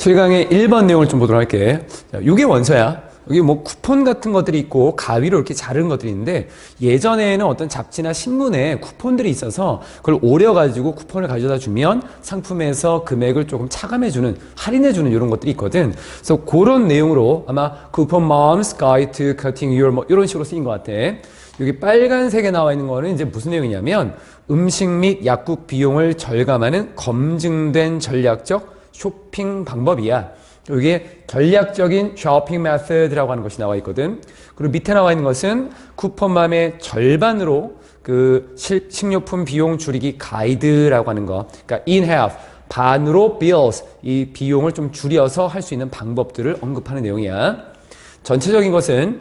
7강의 1번 내용을 좀 보도록 할게. 자, 이게 원서야. 여기 뭐 쿠폰 같은 것들이 있고 가위로 이렇게 자른 것들이 있는데 예전에는 어떤 잡지나 신문에 쿠폰들이 있어서 그걸 오려가지고 쿠폰을 가져다 주면 상품에서 금액을 조금 차감해주는, 할인해주는 이런 것들이 있거든. 그래서 그런 내용으로 아마 쿠폰 mom's guide to cutting your 뭐 이런 식으로 쓰인 것 같아. 여기 빨간색에 나와 있는 거는 이제 무슨 내용이냐면 음식 및 약국 비용을 절감하는 검증된 전략적 쇼핑 방법이야. 이게 전략적인 쇼핑 메소드라고 하는 것이 나와 있거든. 그리고 밑에 나와 있는 것은 쿠폰맘의 절반으로 그 식료품 비용 줄이기 가이드라고 하는 거. 그러니까 in half, 반으로 bills, 이 비용을 좀 줄여서 할 수 있는 방법들을 언급하는 내용이야. 전체적인 것은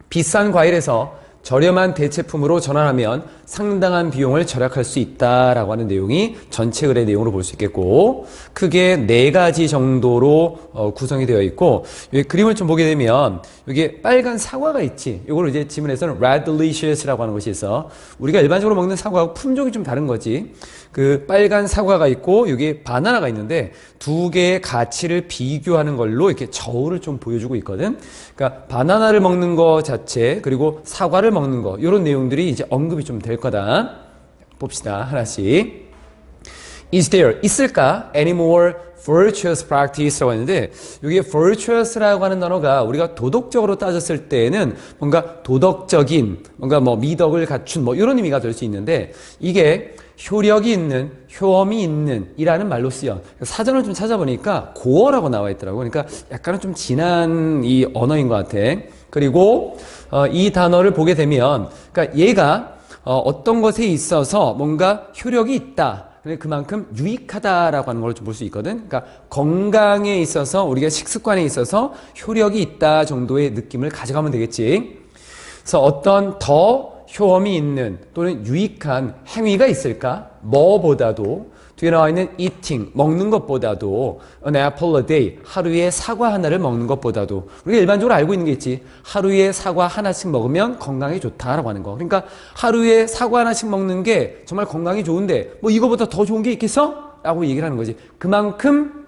비싼 과일에서 저렴한 대체품으로 전환하면 상당한 비용을 절약할 수 있다라고 하는 내용이 전체 글의 내용으로 볼 수 있겠고, 크게 4가지 정도로 구성이 되어 있고, 여기 그림을 좀 보게 되면 여기 빨간 사과가 있지. 이걸 이제 지문에서는 red delicious라고 하는 것이 있어. 우리가 일반적으로 먹는 사과하고 품종이 좀 다른 거지. 그 빨간 사과가 있고 여기 바나나가 있는데 두 개의 가치를 비교하는 걸로 이렇게 저울을 좀 보여주고 있거든. 그러니까 바나나를 먹는 거 자체 그리고 사과를 먹는 거 이런 내용들이 이제 언급이 좀 될 거다. 봅시다. 하나씩. Is there, 있을까? Any more virtuous practice라고 하는데 여기 virtuous라고 하는 단어가 우리가 도덕적으로 따졌을 때에는 뭔가 도덕적인, 뭔가 뭐 미덕을 갖춘 뭐 이런 의미가 될 수 있는데 이게 효력이 있는, 효험이 있는 이라는 말로 쓰여. 사전을 좀 찾아보니까 고어라고 나와 있더라고. 그러니까 약간은 좀 진한 이 언어인 것 같아. 그리고 이 단어를 보게 되면 그러니까 얘가 어떤 것에 있어서 뭔가 효력이 있다. 그만큼 유익하다라고 하는 걸 좀 볼 수 있거든. 그러니까 건강에 있어서 우리가 식습관에 있어서 효력이 있다 정도의 느낌을 가져가면 되겠지. 그래서 어떤 더 효험이 있는 또는 유익한 행위가 있을까? 뭐보다도 뒤에 나와 있는 eating, 먹는 것보다도 an apple a day, 하루에 사과 하나를 먹는 것보다도 우리가 일반적으로 알고 있는 게 있지. 하루에 사과 하나씩 먹으면 건강에 좋다라고 하는 거. 그러니까 하루에 사과 하나씩 먹는 게 정말 건강에 좋은데 뭐 이거보다 더 좋은 게 있겠어? 라고 얘기를 하는 거지. 그만큼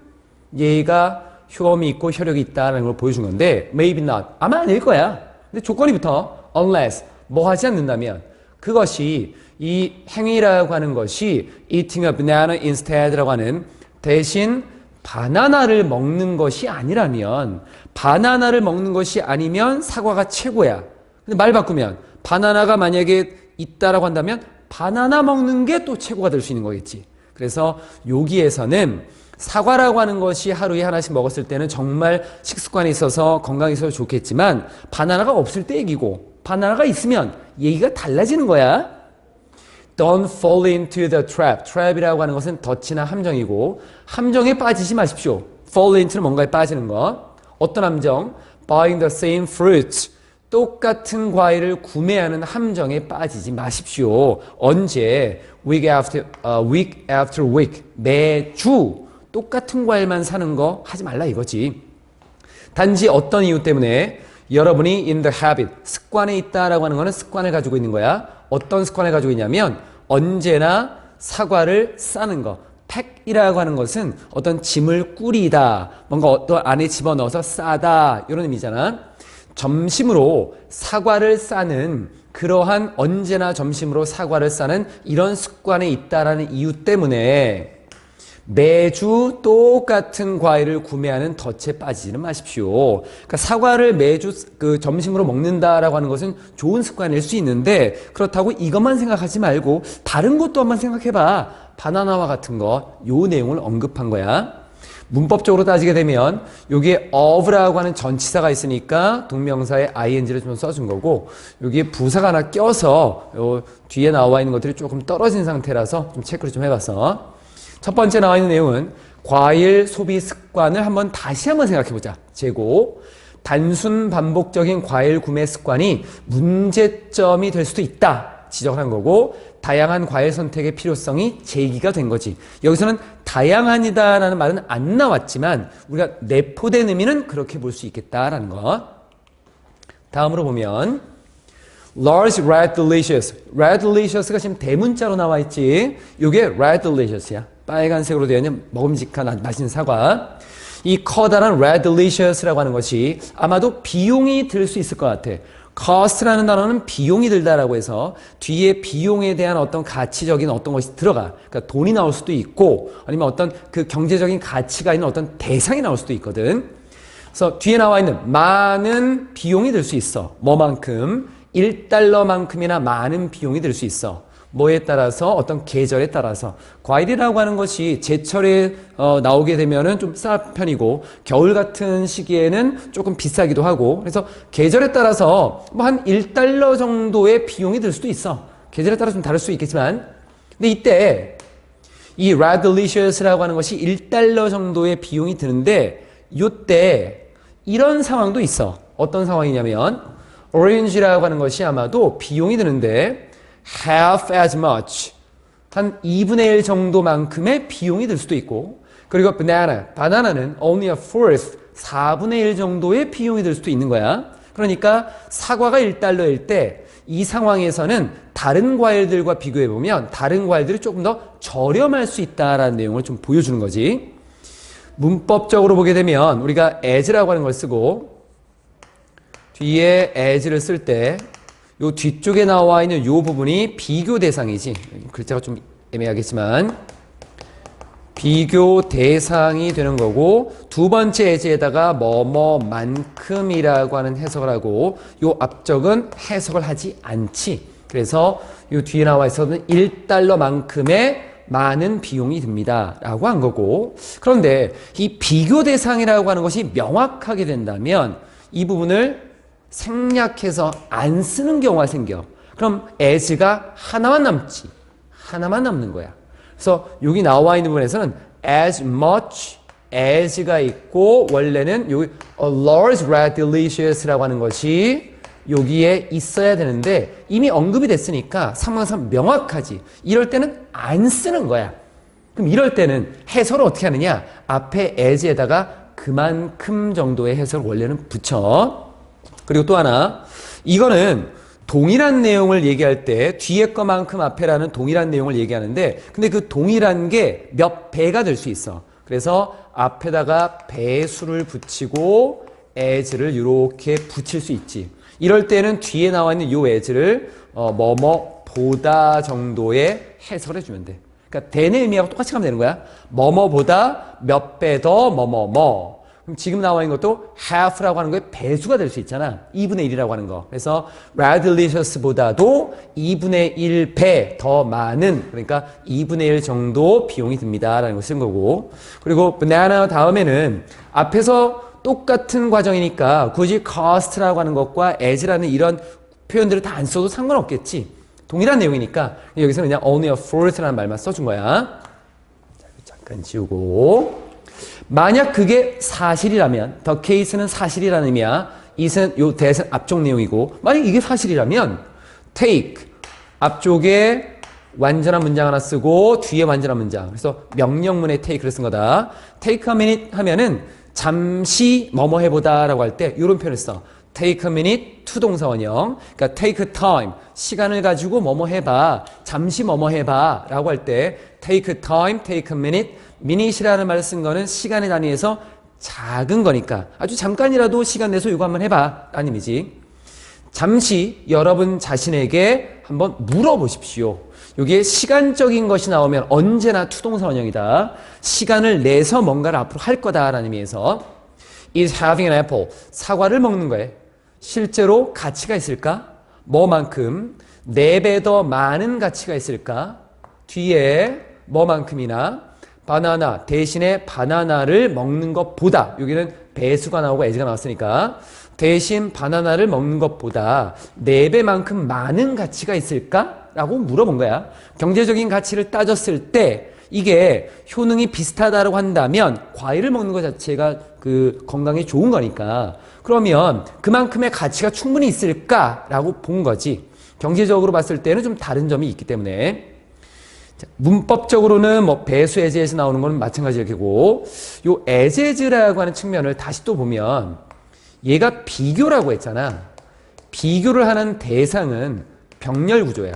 얘가 효험이 있고 효력이 있다는 걸 보여준 건데 maybe not, 아마 아닐 거야. 근데 조건이 붙어. unless, 뭐 하지 않는다면 그것이 이 행위라고 하는 것이 eating a banana instead라고 하는 대신 바나나를 먹는 것이 아니라면 바나나를 먹는 것이 아니면 사과가 최고야. 근데 말 바꾸면 바나나가 만약에 있다라고 한다면 바나나 먹는 게 또 최고가 될 수 있는 거겠지. 그래서 여기에서는 사과라고 하는 것이 하루에 하나씩 먹었을 때는 정말 식습관에 있어서 건강에 있어서 좋겠지만 바나나가 없을 때 얘기고 바나나가 있으면 얘기가 달라지는 거야. Don't fall into the trap. trap이라고 하는 것은 덫이나 함정이고 함정에 빠지지 마십시오. fall into는 뭔가에 빠지는 것. 어떤 함정? Buying the same fruits. 똑같은 과일을 구매하는 함정에 빠지지 마십시오. 언제? week after week. 매주 똑같은 과일만 사는 거 하지 말라 이거지. 단지 어떤 이유 때문에 여러분이 in the habit, 습관에 있다라고 하는 거는 습관을 가지고 있는 거야. 어떤 습관을 가지고 있냐면 언제나 사과를 싸는 거. 팩이라고 하는 것은 어떤 짐을 꾸리다, 뭔가 어떤 안에 집어넣어서 싸다 이런 의미잖아. 점심으로 사과를 싸는 그러한 언제나 점심으로 사과를 싸는 이런 습관에 있다라는 이유 때문에 매주 똑같은 과일을 구매하는 덫에 빠지지는 마십시오. 그러니까 사과를 매주 그 점심으로 먹는다라고 하는 것은 좋은 습관일 수 있는데 그렇다고 이것만 생각하지 말고 다른 것도 한번 생각해봐. 바나나와 같은 거, 요 내용을 언급한 거야. 문법적으로 따지게 되면 여기에 of라고 하는 전치사가 있으니까 동명사에 ing를 좀 써준 거고 여기에 부사가 하나 껴서 요 뒤에 나와 있는 것들이 조금 떨어진 상태라서 좀 체크를 좀 해봤어. 첫 번째 나와 있는 내용은 과일 소비 습관을 다시 한번 생각해보자. 재고. 단순 반복적인 과일 구매 습관이 문제점이 될 수도 있다. 지적을 한 거고 다양한 과일 선택의 필요성이 제기가 된 거지. 여기서는 다양한이다라는 말은 안 나왔지만 우리가 내포된 의미는 그렇게 볼 수 있겠다라는 거. 다음으로 보면 large red delicious. red delicious가 지금 대문자로 나와 있지. 이게 red delicious야. 빨간색으로 되어 있는 먹음직한 맛있는 사과. 이 커다란 red delicious라고 하는 것이 아마도 비용이 들 수 있을 것 같아. cost라는 단어는 비용이 들다라고 해서 뒤에 비용에 대한 어떤 가치적인 어떤 것이 들어가. 그러니까 돈이 나올 수도 있고 아니면 어떤 그 경제적인 가치가 있는 어떤 대상이 나올 수도 있거든. 그래서 뒤에 나와 있는 많은 비용이 들 수 있어. 뭐만큼? 1달러만큼이나 많은 비용이 들 수 있어. 뭐에 따라서 어떤 계절에 따라서 과일이라고 하는 것이 제철에 나오게 되면은 좀 싼 편이고 겨울 같은 시기에는 조금 비싸기도 하고 그래서 계절에 따라서 뭐 한 1달러 정도의 비용이 들 수도 있어. 계절에 따라 좀 다를 수 있겠지만 근데 이때 이 red delicious라고 하는 것이 1달러 정도의 비용이 드는데 이때 이런 상황도 있어. 어떤 상황이냐면 orange라고 하는 것이 아마도 비용이 드는데 half as much 한 2분의 1 정도만큼의 비용이 들 수도 있고 그리고 바나나는 only a fourth 4분의 1 정도의 비용이 들 수도 있는 거야. 그러니까 사과가 1달러일 때 이 상황에서는 다른 과일들과 비교해 보면 다른 과일들이 조금 더 저렴할 수 있다라는 내용을 좀 보여주는 거지. 문법적으로 보게 되면 우리가 as라고 하는 걸 쓰고 뒤에 as를 쓸 때 요 뒤쪽에 나와 있는 요 부분이 비교 대상이지. 글자가 좀 애매하겠지만 비교 대상이 되는 거고 두 번째 as에다가 뭐뭐만큼이라고 하는 해석을 하고 요 앞쪽은 해석을 하지 않지. 그래서 요 뒤에 나와 있어서는 1달러만큼의 많은 비용이 듭니다 라고 한 거고 그런데 이 비교 대상이라고 하는 것이 명확하게 된다면 이 부분을 생략해서 안 쓰는 경우가 생겨. 그럼 as가 하나만 남지. 하나만 남는 거야. 그래서 여기 나와 있는 부분에서는 as much as가 있고 원래는 여기 a large red delicious라고 하는 것이 여기에 있어야 되는데 이미 언급이 됐으니까 상황상 명확하지. 이럴 때는 안 쓰는 거야. 그럼 이럴 때는 해석을 어떻게 하느냐? 앞에 as에다가 그만큼 정도의 해석을 원래는 붙여. 그리고 또 하나, 이거는 동일한 내용을 얘기할 때 뒤에 거만큼 앞에라는 동일한 내용을 얘기하는데 근데 그 동일한 게 몇 배가 될 수 있어. 그래서 앞에다가 배수를 붙이고 as를 이렇게 붙일 수 있지. 이럴 때는 뒤에 나와 있는 요 as를 뭐뭐보다 정도의 해석을 해주면 돼. 그러니까 대의 의미하고 똑같이 가면 되는 거야. 뭐뭐보다 몇 배 더 뭐뭐뭐. 그럼 지금 나와 있는 것도 half라고 하는 거에 배수가 될 수 있잖아. 2분의 1이라고 하는 거. 그래서 red delicious보다도 2분의 1배 더 많은 그러니까 2분의 1 정도 비용이 듭니다. 라는 걸 쓴 거고 그리고 banana 다음에는 앞에서 똑같은 과정이니까 굳이 cost라고 하는 것과 as라는 이런 표현들을 다 안 써도 상관없겠지. 동일한 내용이니까 여기서는 그냥 only a fourth라는 말만 써준 거야. 자, 잠깐 지우고 만약 그게 사실이라면 the case는 사실이라는 의미야. it은 요 대신 앞쪽 내용이고 만약 이게 사실이라면 take 앞쪽에 완전한 문장 하나 쓰고 뒤에 완전한 문장 그래서 명령문에 take를 쓴 거다. take a minute 하면은 잠시 뭐뭐 해보다 라고 할 때 이런 표현을 써. take a minute to 동사원형 그러니까 take time 시간을 가지고 뭐뭐 해봐 잠시 뭐뭐 해봐 라고 할 때 take time, take a minute minute이라는 말을 쓴 거는 시간의 단위에서 작은 거니까 아주 잠깐이라도 시간 내서 이거 한번 해봐 라는 의미지. 잠시 여러분 자신에게 한번 물어보십시오. 여기에 시간적인 것이 나오면 언제나 투동사원형이다. 시간을 내서 뭔가를 앞으로 할 거다라는 의미에서 is having an apple 사과를 먹는 거에 실제로 가치가 있을까? 뭐만큼 4배 더 많은 가치가 있을까? 뒤에 뭐만큼이나 바나나 대신에 바나나를 먹는 것보다 여기는 배수가 나오고 as가 나왔으니까 대신 바나나를 먹는 것보다 4배만큼 많은 가치가 있을까? 라고 물어본 거야. 경제적인 가치를 따졌을 때 이게 효능이 비슷하다고 한다면 과일을 먹는 것 자체가 그 건강에 좋은 거니까 그러면 그만큼의 가치가 충분히 있을까라고 본 거지. 경제적으로 봤을 때는 좀 다른 점이 있기 때문에 자, 문법적으로는 뭐 배수 as에서 나오는 건 마찬가지고 요 as라고 하는 측면을 다시 또 보면 얘가 비교라고 했잖아. 비교를 하는 대상은 병렬 구조야.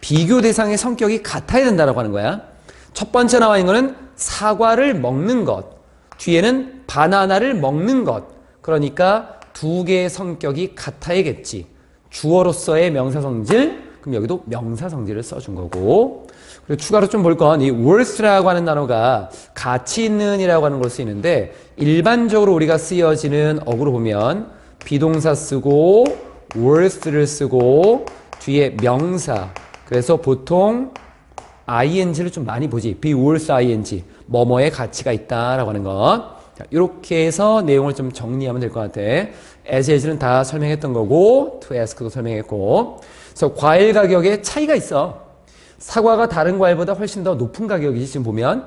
비교 대상의 성격이 같아야 된다라고 하는 거야. 첫 번째 나와 있는 거는 사과를 먹는 것, 뒤에는 바나나를 먹는 것. 그러니까 두 개의 성격이 같아야겠지. 주어로서의 명사성질, 그럼 여기도 명사성질을 써준 거고. 그리고 추가로 좀 볼 건 이 worth라고 하는 단어가 가치 있는 이라고 하는 걸 쓰이는데 일반적으로 우리가 쓰여지는 어구로 보면 비동사 쓰고 worth를 쓰고 뒤에 명사. 그래서 보통 ing를 좀 많이 보지. be worth ing. 뭐뭐의 가치가 있다라고 하는 것. 자, 이렇게 해서 내용을 좀 정리하면 될 것 같아. as is는 다 설명했던 거고 to ask도 설명했고. 그래서 과일 가격에 차이가 있어. 사과가 다른 과일보다 훨씬 더 높은 가격이지. 지금 보면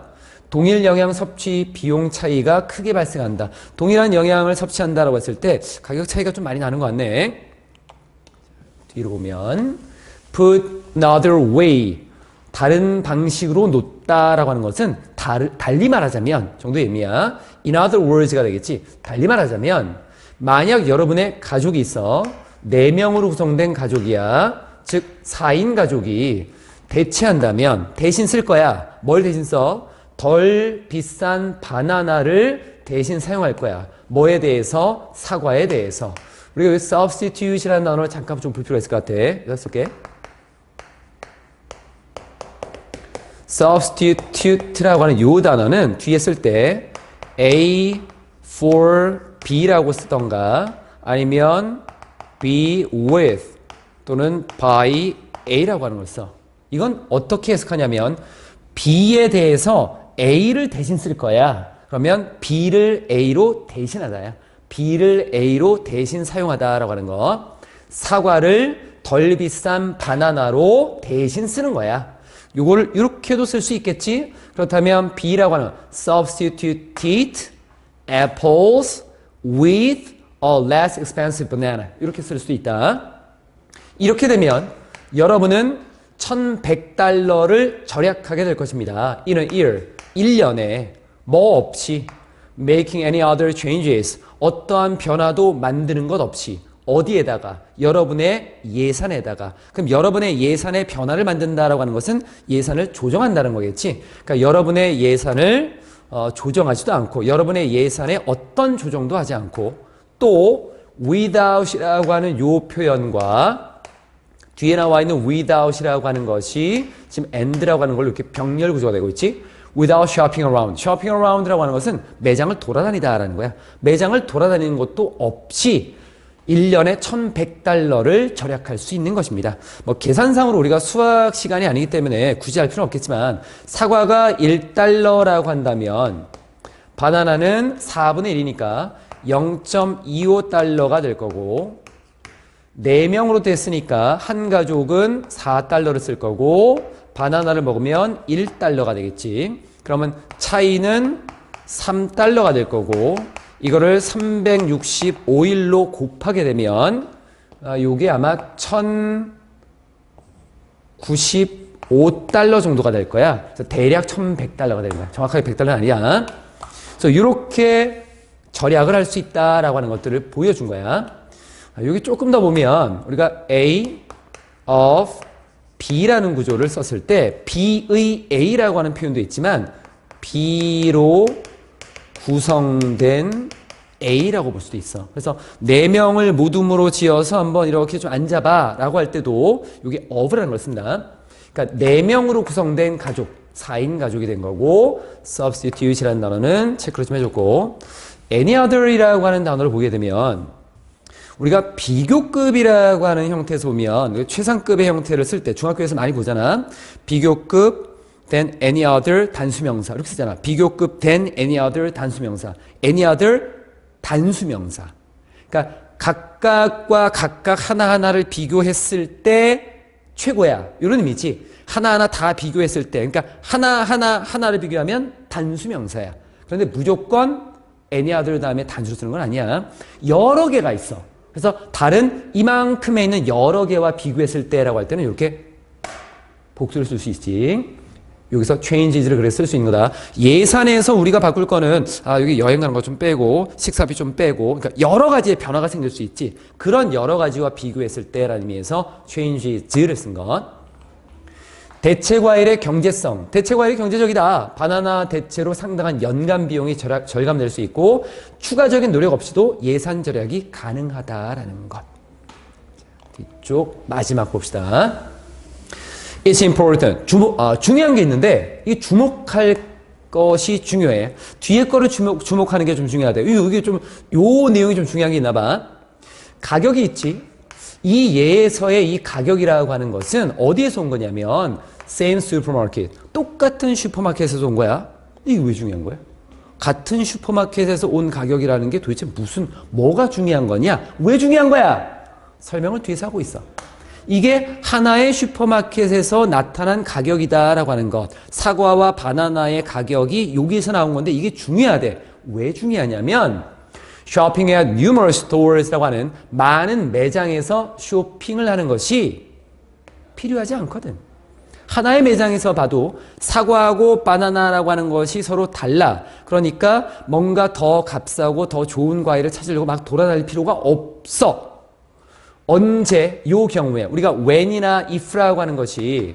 동일 영양 섭취 비용 차이가 크게 발생한다. 동일한 영양을 섭취한다라고 했을 때 가격 차이가 좀 많이 나는 것 같네. 뒤로 보면 put another way, 다른 방식으로 놓다라고 하는 것은 달리 말하자면 정도의 의미야. in other words가 되겠지. 달리 말하자면 만약 여러분의 가족이 있어. 4명으로 구성된 가족이야. 즉 4인 가족이 대체한다면 대신 쓸 거야. 뭘 대신 써? 덜 비싼 바나나를 대신 사용할 거야. 뭐에 대해서? 사과에 대해서. 우리가 왜 substitute이라는 단어를 잠깐 좀 볼 필요가 있을 것 같아. 이거 쓸게. substitute라고 하는 이 단어는 뒤에 쓸 때 A for B라고 쓰던가 아니면 be with 또는 by A라고 하는 걸 써. 이건 어떻게 해석하냐면 B에 대해서 A를 대신 쓸 거야. 그러면 B를 A로 대신하다야. B를 A로 대신 사용하다라고 하는 거. 사과를 덜 비싼 바나나로 대신 쓰는 거야. 요거를 이렇게도 쓸 수 있겠지? 그렇다면 B라고 하는 substitute apples with a less expensive banana. 이렇게 쓸 수 있다. 이렇게 되면 여러분은 1,100달러를 절약하게 될 것입니다. In a year, 1년에 뭐 없이 making any other changes, 어떠한 변화도 만드는 것 없이 어디에다가? 여러분의 예산에다가. 그럼 여러분의 예산에 변화를 만든다라고 하는 것은 예산을 조정한다는 거겠지. 그러니까 여러분의 예산을 조정하지도 않고 여러분의 예산에 어떤 조정도 하지 않고 또 without이라고 하는 요 표현과 뒤에 나와 있는 without이라고 하는 것이 지금 and라고 하는 걸로 이렇게 병렬 구조가 되고 있지. without shopping around. shopping around라고 하는 것은 매장을 돌아다니다라는 거야. 매장을 돌아다니는 것도 없이 1년에 1,100달러를 절약할 수 있는 것입니다. 뭐 계산상으로 우리가 수학 시간이 아니기 때문에 굳이 할 필요는 없겠지만 사과가 1달러라고 한다면 바나나는 4분의 1이니까 0.25달러가 될 거고 4명으로 됐으니까 한 가족은 4달러를 쓸 거고 바나나를 먹으면 1달러가 되겠지. 그러면 차이는 3달러가 될 거고 이거를 365일로 곱하게 되면 요게 아마 1,095달러 정도가 될 거야. 그래서 대략 1,100달러가 되는 거야. 정확하게 100달러는 아니야. 그래서 이렇게 절약을 할 수 있다라고 하는 것들을 보여준 거야. 여기 조금 더 보면 우리가 A of B라는 구조를 썼을 때 B의 A라고 하는 표현도 있지만 B로 구성된 A라고 볼 수도 있어. 그래서 4명을 모둠으로 지어서 한번 이렇게 좀 앉아봐 라고 할 때도 이게 of라는 걸 씁니다. 그러니까 4명으로 구성된 가족, 4인 가족이 된 거고 substitute이라는 단어는 체크를 좀 해줬고 any other이라고 하는 단어를 보게 되면 우리가 비교급이라고 하는 형태에서 보면 최상급의 형태를 쓸 때 중학교에서 많이 보잖아. 비교급 then any other 단수명사 이렇게 쓰잖아. 비교급 then any other 단수명사. any other 단수명사. 그러니까 각각과 각각 하나하나를 비교했을 때 최고야. 이런 의미지. 하나하나 다 비교했을 때. 그러니까 하나를 비교하면 단수명사야. 그런데 무조건 any other 다음에 단수로 쓰는 건 아니야. 여러 개가 있어. 그래서 다른 이만큼에 있는 여러 개와 비교했을 때라고 할 때는 이렇게 복수를 쓸 수 있지. 여기서 changes를 그래 쓸 수 있는 거다. 예산에서 우리가 바꿀 거는 여기 여행 가는 거 좀 빼고 식사비 좀 빼고 그러니까 여러 가지의 변화가 생길 수 있지. 그런 여러 가지와 비교했을 때라는 의미에서 changes를 쓴 것. 대체 과일의 경제성. 대체 과일이 경제적이다. 바나나 대체로 상당한 연간 비용이 절감될 수 있고 추가적인 노력 없이도 예산 절약이 가능하다라는 것. 뒤쪽 마지막 봅시다. It's important. 중요한 게 있는데 이 주목할 것이 중요해. 뒤에 거를 주목하는 게 좀 중요하대. 이게 좀 요 내용이 좀 중요한 게 있나 봐. 가격이 있지. 이 예에서의 이 가격이라고 하는 것은 어디에서 온 거냐면 same supermarket. 똑같은 슈퍼마켓에서 온 거야. 이게 왜 중요한 거야? 같은 슈퍼마켓에서 온 가격이라는 게 도대체 뭐가 중요한 거냐? 왜 중요한 거야? 설명을 뒤에서 하고 있어. 이게 하나의 슈퍼마켓에서 나타난 가격이다라고 하는 것. 사과와 바나나의 가격이 여기서 나온 건데 이게 중요하대. 왜 중요하냐면 shopping at numerous stores라고 하는 많은 매장에서 쇼핑을 하는 것이 필요하지 않거든. 하나의 매장에서 봐도 사과하고 바나나라고 하는 것이 서로 달라. 그러니까 뭔가 더 값싸고 더 좋은 과일을 찾으려고 막 돌아다닐 필요가 없어. 언제 요 경우에 우리가 when이나 if라고 하는 것이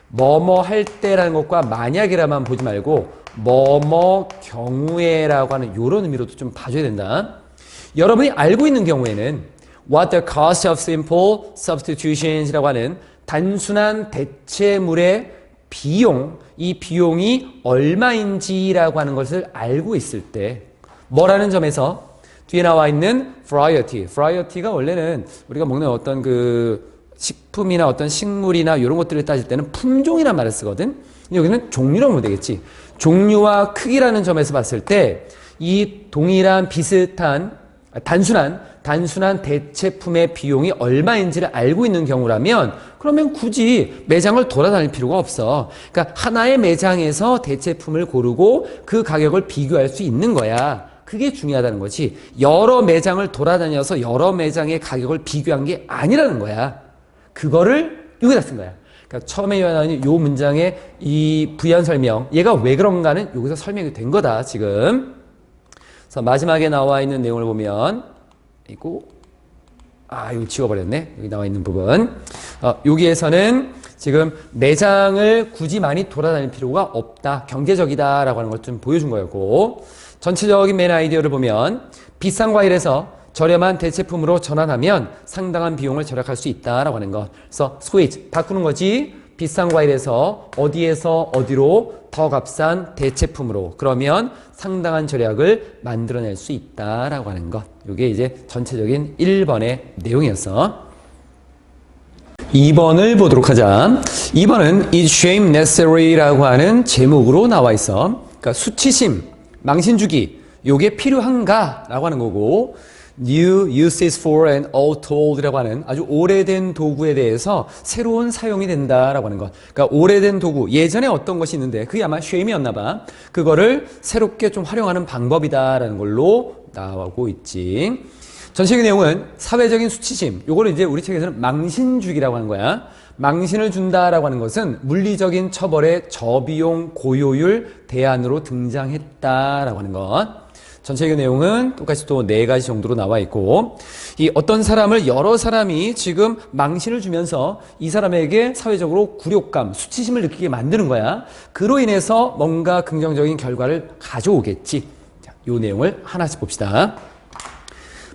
뭐뭐 할 때라는 것과 만약이라만 보지 말고 뭐뭐 경우에라고 하는 이런 의미로도 좀 봐줘야 된다. 여러분이 알고 있는 경우에는 what the cost of simple substitutions이라고 하는 단순한 대체물의 비용, 이 비용이 얼마인지라고 하는 것을 알고 있을 때 뭐라는 점에서 뒤에 나와 있는 variety. variety가 원래는 우리가 먹는 어떤 그 식품이나 어떤 식물이나 이런 것들을 따질 때는 품종이란 말을 쓰거든. 여기는 종류라고 보면 되겠지. 종류와 크기라는 점에서 봤을 때 이 동일한 비슷한 단순한 대체품의 비용이 얼마인지를 알고 있는 경우라면 그러면 굳이 매장을 돌아다닐 필요가 없어. 그러니까 하나의 매장에서 대체품을 고르고 그 가격을 비교할 수 있는 거야. 그게 중요하다는 거지. 여러 매장을 돌아다녀서 여러 매장의 가격을 비교한 게 아니라는 거야. 그거를 여기다 쓴 거야. 그러니까 처음에 나오는 요 문장의 이 부연 설명, 얘가 왜 그런가는 여기서 설명이 된 거다, 지금. 그래서 마지막에 나와 있는 내용을 보면, 이거 지워버렸네. 여기 나와 있는 부분. 여기에서는 지금 매장을 굳이 많이 돌아다닐 필요가 없다. 경제적이다라고 하는 걸 좀 보여준 거였고, 전체적인 맨 아이디어를 보면 비싼 과일에서 저렴한 대체품으로 전환하면 상당한 비용을 절약할 수 있다라고 하는 것. 그래서 switch 바꾸는 거지. 비싼 과일에서 어디에서 어디로 더 값싼 대체품으로. 그러면 상당한 절약을 만들어낼 수 있다라고 하는 것. 이게 이제 전체적인 1번의 내용이었어. 2번을 보도록 하자. 2번은 is shame necessary라고 하는 제목으로 나와 있어. 그러니까 수치심, 망신주기, 요게 필요한가? 라고 하는 거고, new uses for and old told라고 하는 아주 오래된 도구에 대해서 새로운 사용이 된다라고 하는 것. 그러니까 오래된 도구, 예전에 어떤 것이 있는데 그게 아마 shame이었나 봐. 그거를 새롭게 좀 활용하는 방법이다라는 걸로 나오고 있지. 전체적인 내용은 사회적인 수치심, 요거를 이제 우리 책에서는 망신주기라고 하는 거야. 망신을 준다라고 하는 것은 물리적인 처벌의 저비용 고효율 대안으로 등장했다라고 하는 것. 전체적인 내용은 똑같이 또 4가지 정도로 나와 있고, 이 어떤 사람을 여러 사람이 지금 망신을 주면서 이 사람에게 사회적으로 굴욕감, 수치심을 느끼게 만드는 거야. 그로 인해서 뭔가 긍정적인 결과를 가져오겠지. 자, 요 내용을 하나씩 봅시다.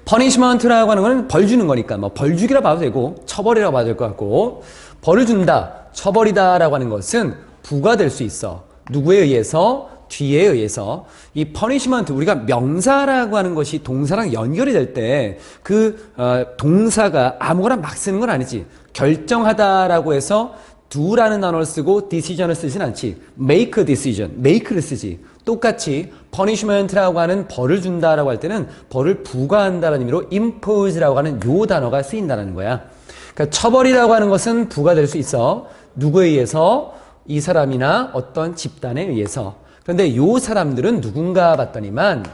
퍼니시먼트라고 하는 건 벌 주는 거니까 뭐 벌주기라 봐도 되고 처벌이라고 봐도 될 것 같고, 벌을 준다, 처벌이다라고 하는 것은 부과될 수 있어. 누구에 의해서? 뒤에 의해서. 이 punishment, 우리가 명사라고 하는 것이 동사랑 연결이 될 때 그 동사가 아무거나 막 쓰는 건 아니지. 결정하다라고 해서 do라는 단어를 쓰고 decision을 쓰진 않지. make a decision, make를 쓰지. 똑같이 punishment라고 하는 벌을 준다라고 할 때는 벌을 부과한다는 의미로 impose라고 하는 요 단어가 쓰인다는 거야. 그러니까 처벌이라고 하는 것은 부과될 수 있어. 누구에 의해서? 이 사람이나 어떤 집단에 의해서. 그런데 요 사람들은 누군가 봤더니만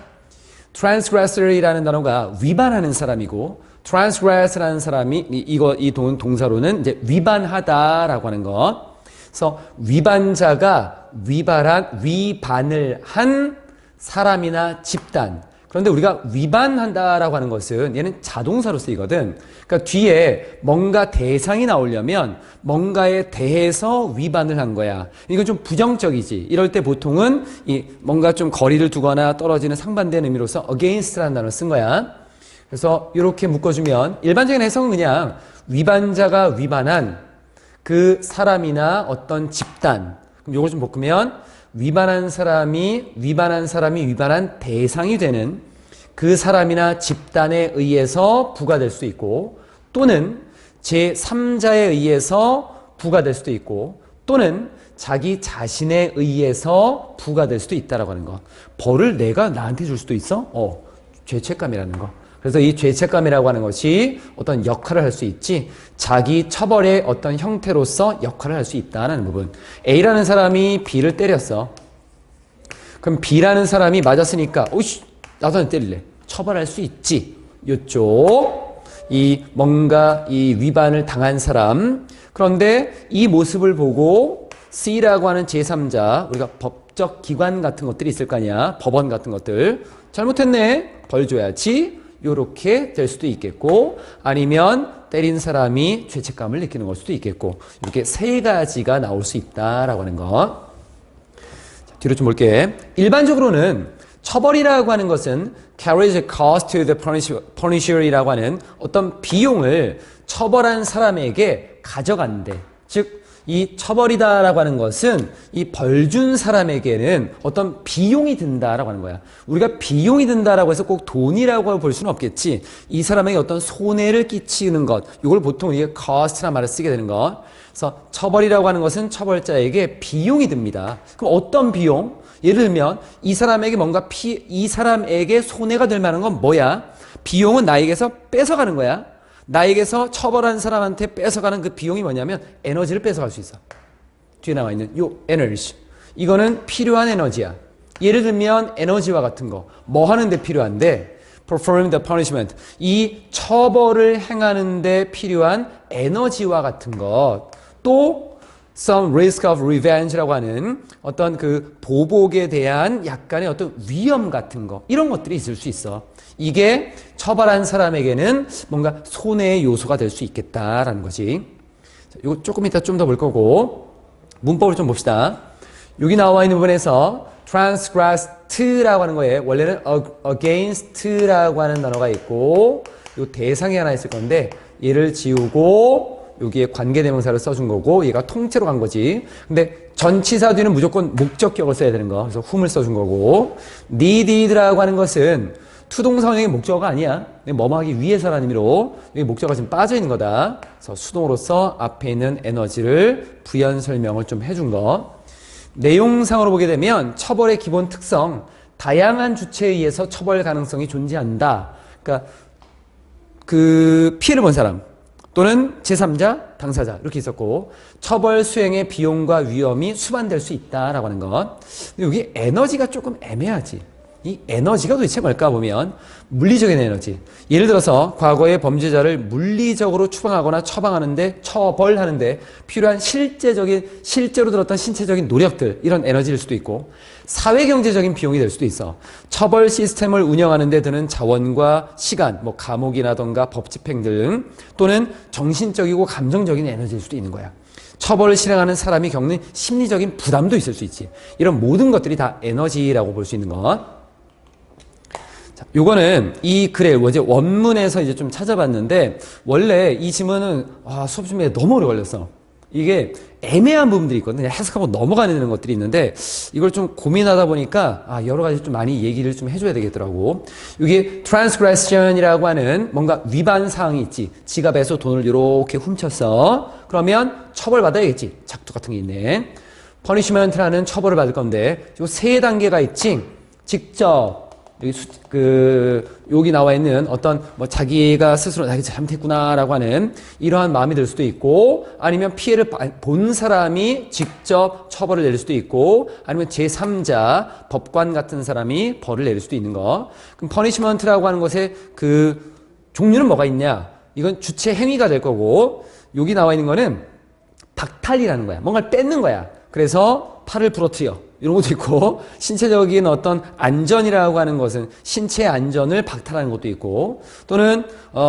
transgressor이라는 단어가 위반하는 사람이고, transgress라는 사람이 이 동사로는 이제 위반하다라고 하는 것. 그래서 위반자가 위반을 한 사람이나 집단. 그런데 우리가 위반한다라고 하는 것은 얘는 자동사로 쓰이거든. 그러니까 뒤에 뭔가 대상이 나오려면 뭔가에 대해서 위반을 한 거야. 이건 좀 부정적이지. 이럴 때 보통은 이 뭔가 좀 거리를 두거나 떨어지는 상반된 의미로서 against라는 단어를 쓴 거야. 그래서 이렇게 묶어주면 일반적인 해석은 그냥 위반자가 위반한 그 사람이나 어떤 집단. 그럼 이걸 좀 바꾸면 위반한 사람이 위반한 대상이 되는 그 사람이나 집단에 의해서 부과될 수도 있고, 또는 제3자에 의해서 부과될 수도 있고, 또는 자기 자신에 의해서 부과될 수도 있다라고 하는 거. 벌을 내가 나한테 줄 수도 있어? 죄책감이라는 거. 그래서 이 죄책감이라고 하는 것이 어떤 역할을 할 수 있지, 자기 처벌의 어떤 형태로서 역할을 할 수 있다는 부분. A라는 사람이 B를 때렸어. 그럼 B라는 사람이 맞았으니까 오이씨 나도 때릴래. 처벌할 수 있지. 요쪽 이 뭔가 이 위반을 당한 사람. 그런데 이 모습을 보고 C라고 하는 제3자, 우리가 법적 기관 같은 것들이 있을 거 아니야. 법원 같은 것들. 잘못했네. 벌 줘야지. 요렇게 될 수도 있겠고, 아니면 때린 사람이 죄책감을 느끼는 걸 수도 있겠고, 이렇게 세 가지가 나올 수 있다라고 하는 거. 자, 뒤로 좀 볼게. 일반적으로는 처벌이라고 하는 것은 carries a cost to the punisher이라고 하는 어떤 비용을 처벌한 사람에게 가져간대. 즉 이 처벌이다라고 하는 것은 이 벌 준 사람에게는 어떤 비용이 든다라고 하는 거야. 우리가 비용이 든다라고 해서 꼭 돈이라고 볼 수는 없겠지. 이 사람에게 어떤 손해를 끼치는 것, 이걸 보통 이게 cost라는 말을 쓰게 되는 것. 그래서 처벌이라고 하는 것은 처벌자에게 비용이 듭니다. 그럼 어떤 비용? 예를 들면 이 사람에게 이 사람에게 손해가 될 만한 건 뭐야? 비용은 나에게서 뺏어가는 거야. 나에게서 처벌한 사람한테 뺏어가는 그 비용이 뭐냐면 에너지를 뺏어갈 수 있어. 뒤에 나와 있는 요 에너지. 이거는 필요한 에너지야. 예를 들면 에너지와 같은 거. 뭐 하는데 필요한데? perform the punishment. 이 처벌을 행하는데 필요한 에너지와 같은 것. 또 some risk of revenge라고 하는 어떤 그 보복에 대한 약간의 어떤 위험 같은 거. 이런 것들이 있을 수 있어. 이게 처벌한 사람에게는 뭔가 손해의 요소가 될 수 있겠다라는 거지. 이거 조금 이따 좀 더 볼 거고, 문법을 좀 봅시다. 여기 나와 있는 부분에서 transgress라고 하는 거에 원래는 against라고 하는 단어가 있고, 이 대상이 하나 있을 건데 얘를 지우고 여기에 관계대명사를 써준 거고, 얘가 통째로 간 거지. 근데 전치사 뒤는 무조건 목적격을 써야 되는 거. 그래서 whom을 써준 거고, needed라고 하는 것은 수동사원형의 목적어가 아니야. 뭐뭐 하기 위해서라는 의미로 여기 목적어가 지금 빠져 있는 거다. 그래서 수동으로서 앞에 있는 에너지를 부연 설명을 좀 해준 거. 내용상으로 보게 되면 처벌의 기본 특성, 다양한 주체에 의해서 처벌 가능성이 존재한다. 그러니까 그 피해를 본 사람 또는 제3자, 당사자 이렇게 있었고, 처벌 수행의 비용과 위험이 수반될 수 있다라고 하는 것. 근데 여기 에너지가 조금 애매하지. 이 에너지가 도대체 뭘까 보면 물리적인 에너지. 예를 들어서 과거의 범죄자를 물리적으로 추방하거나 처벌하는데 필요한 실제로 들었던 신체적인 노력들, 이런 에너지일 수도 있고, 사회경제적인 비용이 될 수도 있어. 처벌 시스템을 운영하는 데 드는 자원과 시간, 뭐 감옥이라던가 법집행 등, 또는 정신적이고 감정적인 에너지일 수도 있는 거야. 처벌을 실행하는 사람이 겪는 심리적인 부담도 있을 수 있지. 이런 모든 것들이 다 에너지라고 볼 수 있는 것. 자, 요거는 이 글의 이제 원문에서 이제 좀 찾아봤는데, 원래 이 지문은 수업 준비에 너무 오래 걸렸어. 이게 애매한 부분들이 있거든요. 해석하고 넘어가는 것들이 있는데, 이걸 좀 고민하다 보니까 여러 가지 좀 많이 얘기를 좀 해줘야 되겠더라고. 이게 transgression이라고 하는 뭔가 위반 사항이 있지. 지갑에서 돈을 이렇게 훔쳤어. 그러면 처벌받아야겠지. 작두 같은 게 있네. punishment라는 처벌을 받을 건데, 요 세 단계가 있지. 직접 여기 나와 있는 어떤 자기가 스스로 자기 잘못했구나라고 하는 이러한 마음이 들 수도 있고, 아니면 피해를 본 사람이 직접 처벌을 내릴 수도 있고, 아니면 제3자 법관 같은 사람이 벌을 내릴 수도 있는 거. 그럼 퍼니시먼트라고 하는 것의 그 종류는 뭐가 있냐? 이건 주체 행위가 될 거고, 여기 나와 있는 거는 박탈이라는 거야. 뭔가를 뺏는 거야. 그래서 팔을 부러뜨려. 이런 것도 있고, 신체적인 어떤 안전이라고 하는 것은 신체 안전을 박탈하는 것도 있고, 또는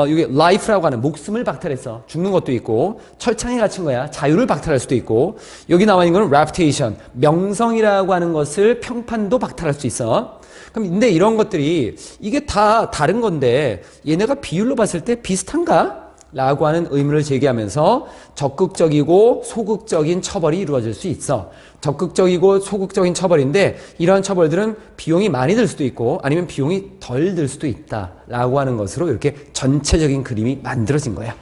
이게 life라고 하는 목숨을 박탈해서 죽는 것도 있고, 철창에 갇힌 거야 자유를 박탈할 수도 있고, 여기 나와 있는 건 reputation, 명성이라고 하는 것을 평판도 박탈할 수 있어. 그럼 근데 이런 것들이 이게 다 다른 건데 얘네가 비율로 봤을 때 비슷한가? 라고 하는 의문을 제기하면서 적극적이고 소극적인 처벌이 이루어질 수 있어. 적극적이고 소극적인 처벌인데 이러한 처벌들은 비용이 많이 들 수도 있고 아니면 비용이 덜 들 수도 있다라고 하는 것으로 이렇게 전체적인 그림이 만들어진 거야.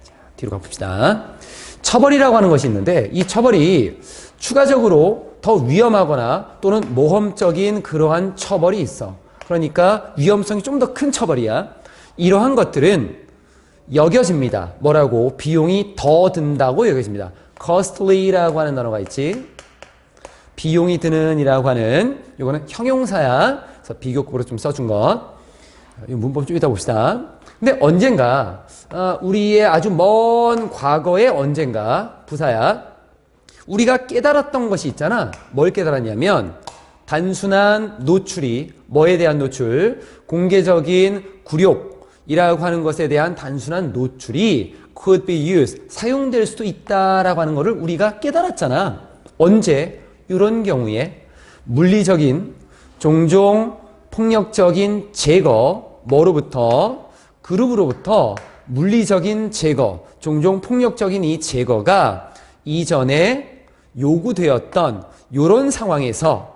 자, 뒤로 가봅시다. 처벌이라고 하는 것이 있는데 이 처벌이 추가적으로 더 위험하거나 또는 모험적인 그러한 처벌이 있어. 그러니까 위험성이 좀 더 큰 처벌이야. 이러한 것들은 여겨집니다. 뭐라고? 비용이 더 든다고 여겨집니다. costly라고 하는 단어가 있지. 비용이 드는 이라고 하는 이거는 형용사야. 그래서 비교급으로 좀 써준 것. 이 문법 좀 이따 봅시다. 근데 언젠가 우리의 아주 먼 과거의 언젠가 부사야. 우리가 깨달았던 것이 있잖아. 뭘 깨달았냐면 단순한 노출이 뭐에 대한 노출? 공개적인 굴욕이라고 하는 것에 대한 단순한 노출이 could be used, 사용될 수도 있다라고 하는 것을 우리가 깨달았잖아. 언제? 이런 경우에 물리적인 종종 폭력적인 제거, 뭐로부터? 그룹으로부터 물리적인 제거, 종종 폭력적인 이 제거가 이전에 요구되었던 이런 상황에서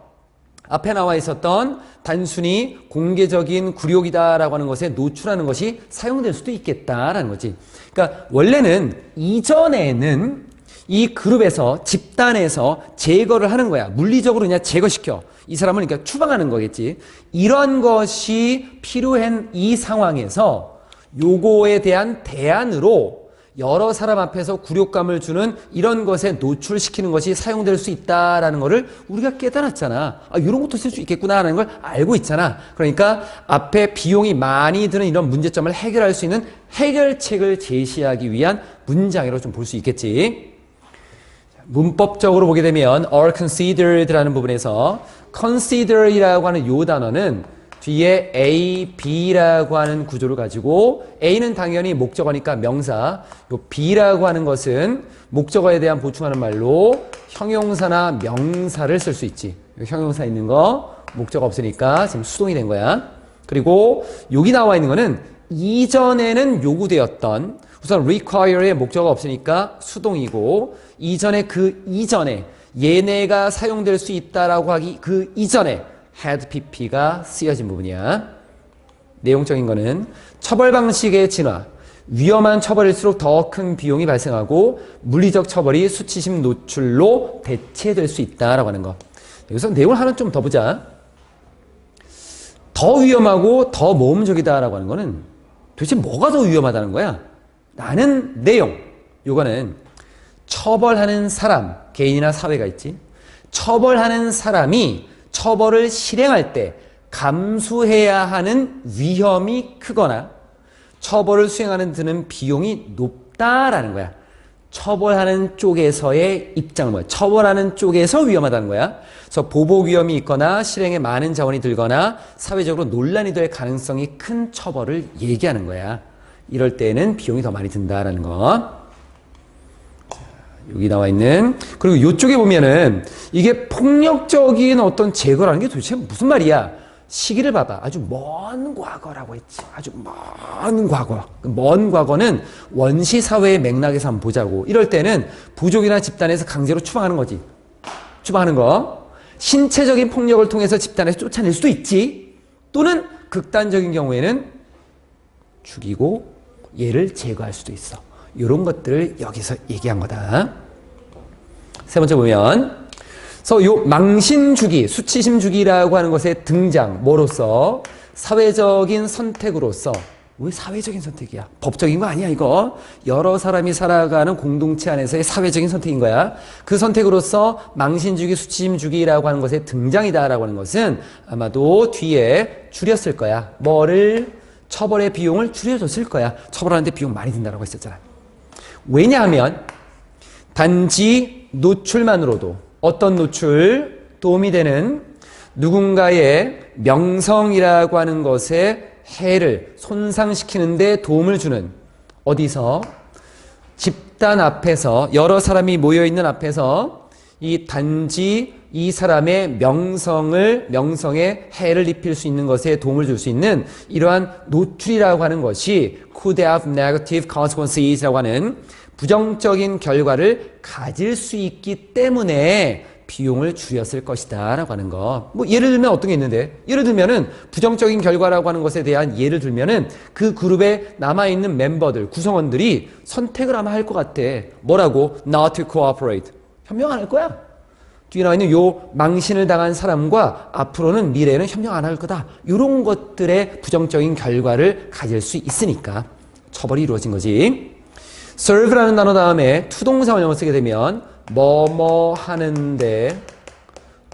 앞에 나와 있었던 단순히 공개적인 굴욕이다라고 하는 것에 노출하는 것이 사용될 수도 있겠다라는 거지. 그러니까 원래는 이전에는 이 그룹에서 집단에서 제거를 하는 거야. 물리적으로 그냥 제거시켜. 이 사람을 그러니까 추방하는 거겠지. 이런 것이 필요한 이 상황에서 요거에 대한 대안으로 여러 사람 앞에서 굴욕감을 주는 이런 것에 노출시키는 것이 사용될 수 있다라는 것을 우리가 깨달았잖아. 이런 것도 쓸 수 있겠구나라는 걸 알고 있잖아. 그러니까 앞에 비용이 많이 드는 이런 문제점을 해결할 수 있는 해결책을 제시하기 위한 문장으로 좀 볼 수 있겠지. 문법적으로 보게 되면 are considered라는 부분에서 consider이라고 하는 이 단어는 뒤에 A, B라고 하는 구조를 가지고 A는 당연히 목적어니까 명사, 요 B라고 하는 것은 목적어에 대한 보충하는 말로 형용사나 명사를 쓸 수 있지. 형용사 있는 거 목적어 없으니까 지금 수동이 된 거야. 그리고 여기 나와 있는 거는 이전에는 요구되었던 우선 require의 목적어가 없으니까 수동이고 이전에 그 이전에 얘네가 사용될 수 있다라고 하기 그 이전에 had pp가 쓰여진 부분이야. 내용적인 거는 처벌 방식의 진화, 위험한 처벌일수록 더 큰 비용이 발생하고 물리적 처벌이 수치심 노출로 대체될 수 있다라고 하는 거. 여기서 내용을 하나 좀 더 보자. 더 위험하고 더 모험적이다라고 하는 거는 도대체 뭐가 더 위험하다는 거야? 라는 내용. 요거는 처벌하는 사람, 개인이나 사회가 있지. 처벌하는 사람이 처벌을 실행할 때 감수해야 하는 위험이 크거나 처벌을 수행하는 드는 비용이 높다라는 거야. 처벌하는 쪽에서의 입장은 뭐야? 처벌하는 쪽에서 위험하다는 거야. 그래서 보복 위험이 있거나 실행에 많은 자원이 들거나 사회적으로 논란이 될 가능성이 큰 처벌을 얘기하는 거야. 이럴 때는 비용이 더 많이 든다라는 거. 여기 나와 있는 그리고 이쪽에 보면은 이게 폭력적인 어떤 제거라는 게 도대체 무슨 말이야? 시기를 봐봐. 아주 먼 과거라고 했지. 아주 먼 과거. 먼 과거는 원시 사회의 맥락에서 한번 보자고. 이럴 때는 부족이나 집단에서 강제로 추방하는 거지. 추방하는 거. 신체적인 폭력을 통해서 집단에서 쫓아낼 수도 있지. 또는 극단적인 경우에는 죽이고 얘를 제거할 수도 있어. 이런 것들을 여기서 얘기한 거다. 세 번째 보면 그래서 요 망신주기, 수치심주기라고 하는 것의 등장, 뭐로서? 사회적인 선택으로서. 왜 사회적인 선택이야? 법적인 거 아니야 이거. 여러 사람이 살아가는 공동체 안에서의 사회적인 선택인 거야. 그 선택으로서 망신주기, 수치심주기라고 하는 것의 등장이다라고 하는 것은 아마도 뒤에 줄였을 거야. 뭐를? 처벌의 비용을 줄여줬을 거야. 처벌하는데 비용 많이 든다라고 했었잖아. 왜냐하면 단지 노출만으로도 어떤 노출? 도움이 되는 누군가의 명성이라고 하는 것에 해를 손상시키는 데 도움을 주는 어디서 집단 앞에서 여러 사람이 모여있는 앞에서 이 단지 이 사람의 명성에 해를 입힐 수 있는 것에 도움을 줄 수 있는 이러한 노출이라고 하는 것이 could have negative consequences라고 하는 부정적인 결과를 가질 수 있기 때문에 비용을 줄였을 것이다 라고 하는 거. 뭐 예를 들면 어떤 게 있는데, 예를 들면은 부정적인 결과라고 하는 것에 대한 예를 들면은 그 그룹에 남아있는 멤버들, 구성원들이 선택을 아마 할 것 같아. 뭐라고? Not to cooperate. 협력 안 할 거야. 뒤에 나와 있는 요 망신을 당한 사람과 앞으로는 미래에는 협력 안 할 거다. 이런 것들의 부정적인 결과를 가질 수 있으니까 처벌이 이루어진 거지. serve라는 단어 다음에 투동사 원형을 쓰게 되면 뭐뭐 하는데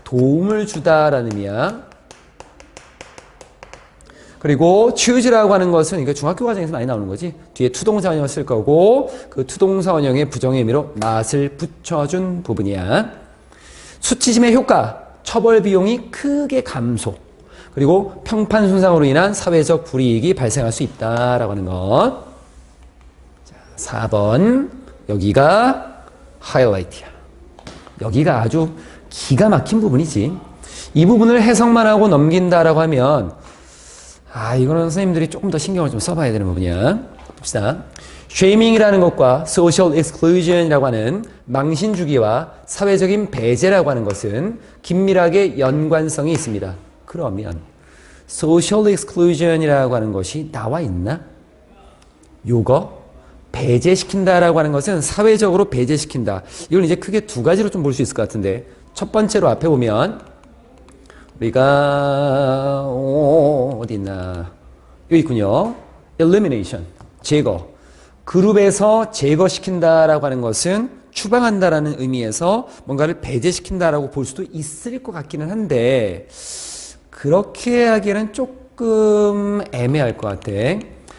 도움을 주다라는 의미야. 그리고 choose라고 하는 것은 이거 중학교 과정에서 많이 나오는 거지. 뒤에 투동사 원형을 쓸 거고 그 투동사 원형의 부정의 의미로 not을 붙여준 부분이야. 수치심의 효과, 처벌 비용이 크게 감소. 그리고 평판 손상으로 인한 사회적 불이익이 발생할 수 있다라고 하는 것. 자, 4번 여기가 하이라이트야. 여기가 아주 기가 막힌 부분이지. 이 부분을 해석만 하고 넘긴다라고 하면 이거는 선생님들이 조금 더 신경을 좀 써봐야 되는 부분이야. 봅시다. 쉐이밍이라는 것과 social exclusion이라고 하는 망신주기와 사회적인 배제라고 하는 것은 긴밀하게 연관성이 있습니다. 그러면 social exclusion이라고 하는 것이 나와 있나? 요거 배제시킨다라고 하는 것은 사회적으로 배제시킨다. 이걸 이제 크게 두 가지로 좀 볼 수 있을 것 같은데, 첫 번째로 앞에 보면 우리가 어디 있나? 여기 있군요. elimination, 제거. 그룹에서 제거시킨다라고 하는 것은 추방한다라는 의미에서 뭔가를 배제시킨다라고 볼 수도 있을 것 같기는 한데 그렇게 하기에는 조금 애매할 것 같아.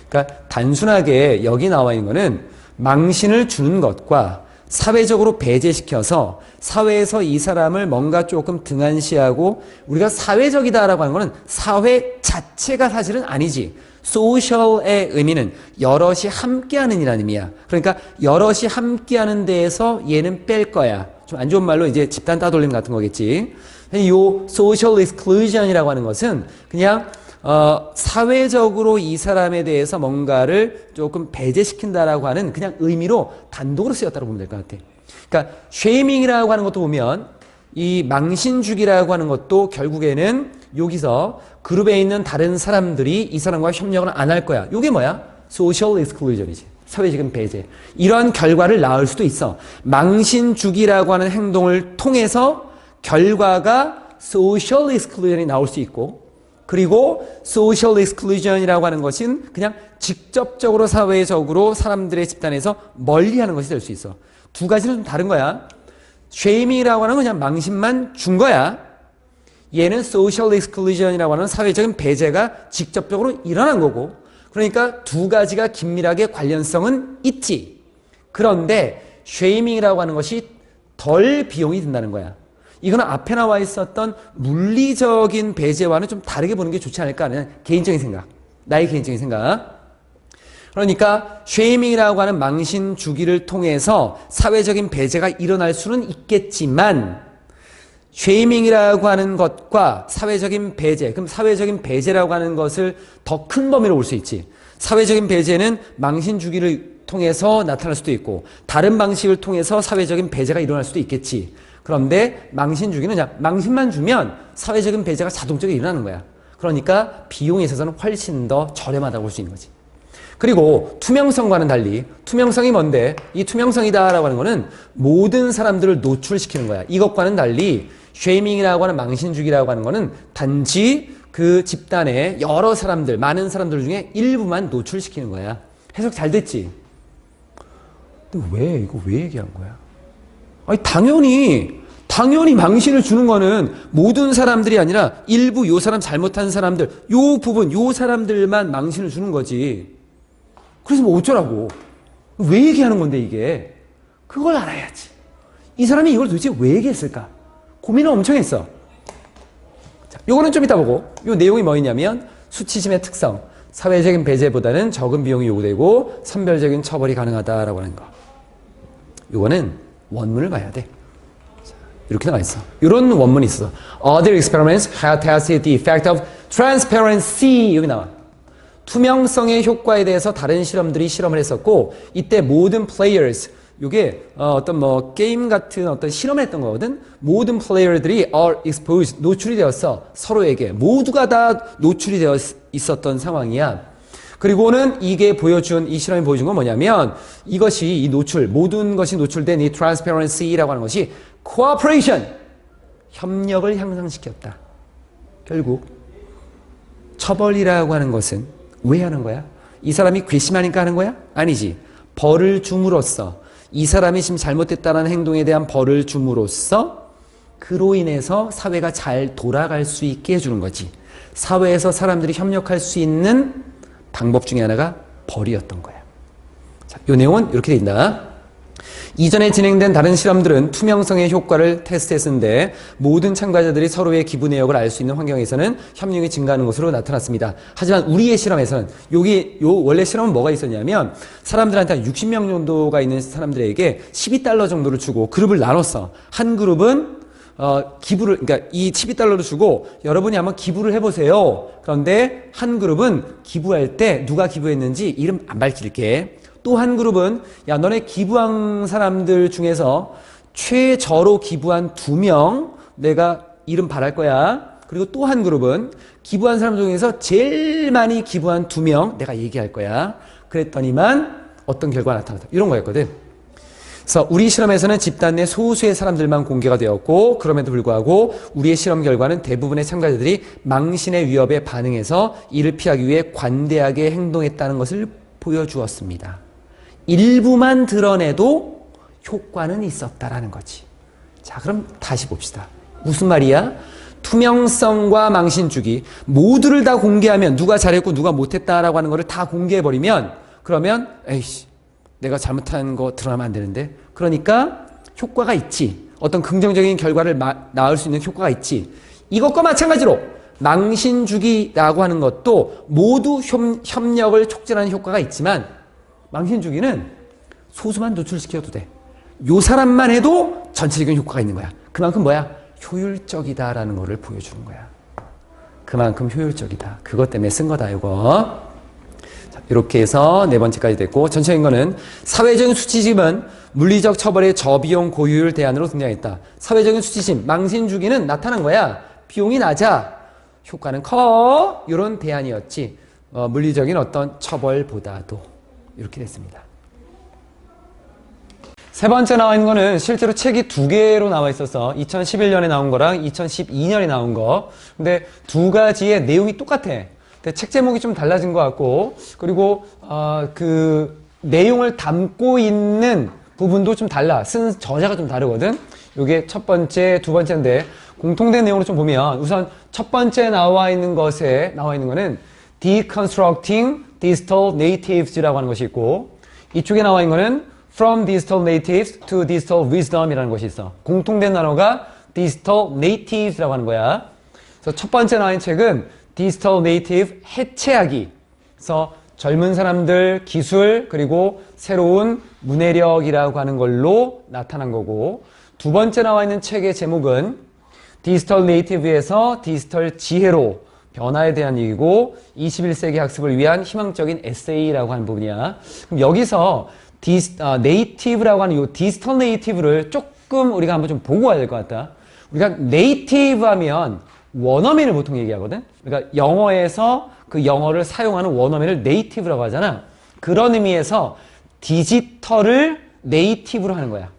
그러니까 단순하게 여기 나와 있는 거는 망신을 주는 것과 사회적으로 배제시켜서 사회에서 이 사람을 뭔가 조금 등한시하고 우리가 사회적이다라고 하는 거는 사회 자체가 사실은 아니지. 소셜의 의미는 여럿이 함께하는 이라는 의미야. 그러니까 여럿이 함께하는 데에서 얘는 뺄 거야. 좀 안 좋은 말로 이제 집단 따돌림 같은 거겠지. 이 social exclusion이라고 하는 것은 그냥 사회적으로 이 사람에 대해서 뭔가를 조금 배제시킨다라고 하는 그냥 의미로 단독으로 쓰였다고 보면 될 것 같아. 그러니까 쉐이밍이라고 하는 것도 보면 이 망신주기라고 하는 것도 결국에는 여기서 그룹에 있는 다른 사람들이 이 사람과 협력을 안 할 거야. 이게 뭐야? social exclusion이지. 사회적인 배제. 이러한 결과를 낳을 수도 있어. 망신주기라고 하는 행동을 통해서 결과가 social exclusion이 나올 수 있고, 그리고 social exclusion이라고 하는 것은 그냥 직접적으로 사회적으로 사람들의 집단에서 멀리하는 것이 될 수 있어. 두 가지는 좀 다른 거야. 쉐이밍이라고 하는 건 그냥 망신만 준 거야. 얘는 social exclusion이라고 하는 사회적인 배제가 직접적으로 일어난 거고, 그러니까 두 가지가 긴밀하게 관련성은 있지. 그런데 쉐이밍이라고 하는 것이 덜 비용이 든다는 거야. 이거는 앞에 나와 있었던 물리적인 배제와는 좀 다르게 보는 게 좋지 않을까 하는 개인적인 생각. 나의 개인적인 생각. 그러니까 쉐이밍이라고 하는 망신 주기를 통해서 사회적인 배제가 일어날 수는 있겠지만 쉐이밍이라고 하는 것과 사회적인 배제, 그럼 사회적인 배제라고 하는 것을 더 큰 범위로 볼 수 있지. 사회적인 배제는 망신 주기를 통해서 나타날 수도 있고 다른 방식을 통해서 사회적인 배제가 일어날 수도 있겠지. 그런데 망신 주기는 그냥 망신만 주면 사회적인 배제가 자동적으로 일어나는 거야. 그러니까 비용에 있어서는 훨씬 더 저렴하다고 볼 수 있는 거지. 그리고 투명성과는 달리, 투명성이 뭔데? 이 투명성이다라고 하는 거는 모든 사람들을 노출시키는 거야. 이것과는 달리 쉐이밍이라고 하는 망신주기라고 하는 거는 단지 그 집단의 여러 사람들, 많은 사람들 중에 일부만 노출시키는 거야. 해석 잘 됐지? 근데 이거 왜 얘기한 거야? 아니, 당연히 망신을 주는 거는 모든 사람들이 아니라 일부 요 사람 잘못한 사람들, 요 부분, 요 사람들만 망신을 주는 거지. 그래서 뭐 어쩌라고. 왜 얘기하는 건데 이게. 그걸 알아야지. 이 사람이 이걸 도대체 왜 얘기했을까? 고민을 엄청 했어. 요거는 좀 이따 보고, 요 내용이 뭐였냐면 수치심의 특성, 사회적인 배제보다는 적은 비용이 요구되고 선별적인 처벌이 가능하다라고 하는 거. 요거는 원문을 봐야 돼. 이렇게 나와 있어. 이런 원문이 있어. Other experiments have tested the effect of transparency. 여기 나와. 투명성의 효과에 대해서 다른 실험들이 실험을 했었고, 이때 모든 players, 이게 어떤 뭐 게임 같은 어떤 실험을 했던 거거든. 모든 플레이어들이 are exposed, 노출이 되었어. 서로에게 모두가 다 노출이 되어 있었던 상황이야. 그리고는 이게 보여준, 이 실험이 보여준 건 뭐냐면, 이것이 이 노출, 모든 것이 노출된 이 transparency라고 하는 것이 cooperation, 협력을 향상시켰다. 결국 처벌이라고 하는 것은 왜 하는 거야? 이 사람이 괘씸하니까 하는 거야? 아니지. 벌을 줌으로써, 이 사람이 지금 잘못됐다는 행동에 대한 벌을 줌으로써 그로 인해서 사회가 잘 돌아갈 수 있게 해주는 거지. 사회에서 사람들이 협력할 수 있는 방법 중에 하나가 벌이었던 거야. 자, 이 내용은 이렇게 돼 있다. 이전에 진행된 다른 실험들은 투명성의 효과를 테스트했는데 모든 참가자들이 서로의 기부 내역을 알 수 있는 환경에서는 협력이 증가하는 것으로 나타났습니다. 하지만 우리의 실험에서는 원래 실험은 뭐가 있었냐면 사람들한테 한 60명 정도가 있는 사람들에게 $12 정도를 주고 그룹을 나눴어. 한 그룹은 기부를, 그러니까 이 $12를 주고 여러분이 한번 기부를 해보세요. 그런데 한 그룹은 기부할 때 누가 기부했는지 이름 안 밝힐게. 또 한 그룹은 야 너네 기부한 사람들 중에서 최저로 기부한 2명 내가 이름 바랄 거야. 그리고 또 한 그룹은 기부한 사람 중에서 제일 많이 기부한 2명 내가 얘기할 거야. 그랬더니만 어떤 결과가 나타났다. 이런 거였거든. 그래서 우리 실험에서는 집단 내 소수의 사람들만 공개가 되었고 그럼에도 불구하고 우리의 실험 결과는 대부분의 참가자들이 망신의 위협에 반응해서 이를 피하기 위해 관대하게 행동했다는 것을 보여주었습니다. 일부만 드러내도 효과는 있었다라는 거지. 자, 그럼 다시 봅시다. 무슨 말이야? 투명성과 망신 주기 모두를 다 공개하면 누가 잘했고 누가 못했다라고 하는 거를 다 공개해버리면 그러면 에이씨 내가 잘못한 거 드러나면 안 되는데 그러니까 효과가 있지. 어떤 긍정적인 결과를 낳을 수 있는 효과가 있지. 이것과 마찬가지로 망신 주기라고 하는 것도 모두 협력을 촉진하는 효과가 있지만 망신 주기는 소수만 노출시켜도 돼. 요 사람만 해도 전체적인 효과가 있는 거야. 그만큼 뭐야? 효율적이다라는 거를 보여주는 거야. 그만큼 효율적이다. 그것 때문에 쓴 거다 이거. 자, 이렇게 해서 네 번째까지 됐고 전체적인 거는 사회적인 수치심은 물리적 처벌의 저비용 고효율 대안으로 등장했다. 사회적인 수치심, 망신 주기는 나타난 거야. 비용이 낮아. 효과는 커. 이런 대안이었지. 물리적인 어떤 처벌보다도. 이렇게 됐습니다. 세 번째 나와 있는 거는 실제로 책이 2개로 나와 있어서 2011년에 나온 거랑 2012년에 나온 거. 근데 두 가지의 내용이 똑같아. 근데 책 제목이 좀 달라진 것 같고 그리고 그 내용을 담고 있는 부분도 좀 달라. 쓴 저자가 좀 다르거든. 이게 첫 번째, 두 번째인데 공통된 내용으로 좀 보면 우선 첫 번째 나와 있는 거는 Deconstructing Digital Natives라고 하는 것이 있고 이쪽에 나와 있는 거는 From Digital Natives to Digital Wisdom이라는 것이 있어. 공통된 단어가 Digital Natives라고 하는 거야. 그래서 첫 번째 나와 있는 책은 Digital Native 해체하기. 그래서 젊은 사람들 기술 그리고 새로운 문해력이라고 하는 걸로 나타난 거고 두 번째 나와 있는 책의 제목은 Digital Native에서 디지털 지혜로 변화에 대한 얘기고 21세기 학습을 위한 희망적인 에세이라고 하는 부분이야. 그럼 여기서 네이티브라고 하는 이 디지털 네이티브를 조금 우리가 한번 좀 보고 와야 될 것 같다. 우리가 네이티브 하면 원어민을 보통 얘기하거든. 그러니까 영어에서 그 영어를 사용하는 원어민을 네이티브라고 하잖아. 그런 의미에서 디지털을 네이티브로 하는 거야.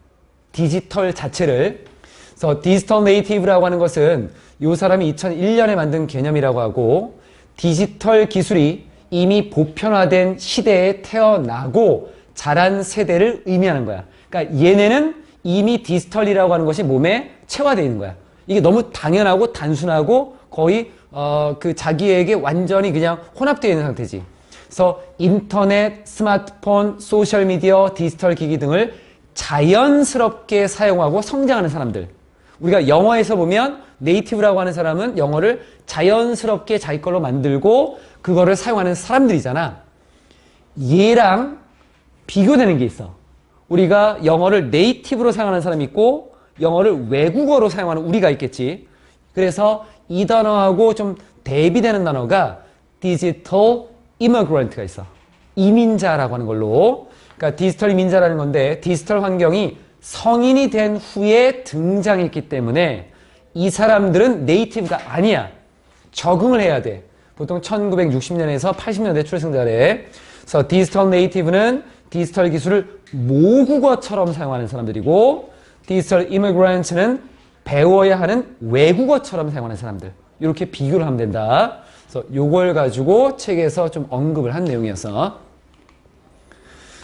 디지털 자체를. 그래서 디지털 네이티브라고 하는 것은 이 사람이 2001년에 만든 개념이라고 하고 디지털 기술이 이미 보편화된 시대에 태어나고 자란 세대를 의미하는 거야. 그러니까 얘네는 이미 디지털이라고 하는 것이 몸에 체화되어 있는 거야. 이게 너무 당연하고 단순하고 거의 그 자기에게 완전히 그냥 혼합되어 있는 상태지. 그래서 인터넷, 스마트폰, 소셜미디어, 디지털 기기 등을 자연스럽게 사용하고 성장하는 사람들. 우리가 영어에서 보면 네이티브라고 하는 사람은 영어를 자연스럽게 자기 걸로 만들고 그거를 사용하는 사람들이잖아. 얘랑 비교되는 게 있어. 우리가 영어를 네이티브로 사용하는 사람이 있고 영어를 외국어로 사용하는 우리가 있겠지. 그래서 이 단어하고 좀 대비되는 단어가 디지털 이머그런트가 있어. 이민자라고 하는 걸로. 그러니까 디지털 이민자라는 건데 디지털 환경이 성인이 된 후에 등장했기 때문에 이 사람들은 네이티브가 아니야. 적응을 해야 돼. 보통 1960년에서 80년대 출생자래. 그래서 디지털 네이티브는 디지털 기술을 모국어처럼 사용하는 사람들이고 디지털 이미그런트는 배워야 하는 외국어처럼 사용하는 사람들. 이렇게 비교를 하면 된다. 그래서 요걸 가지고 책에서 좀 언급을 한 내용이어서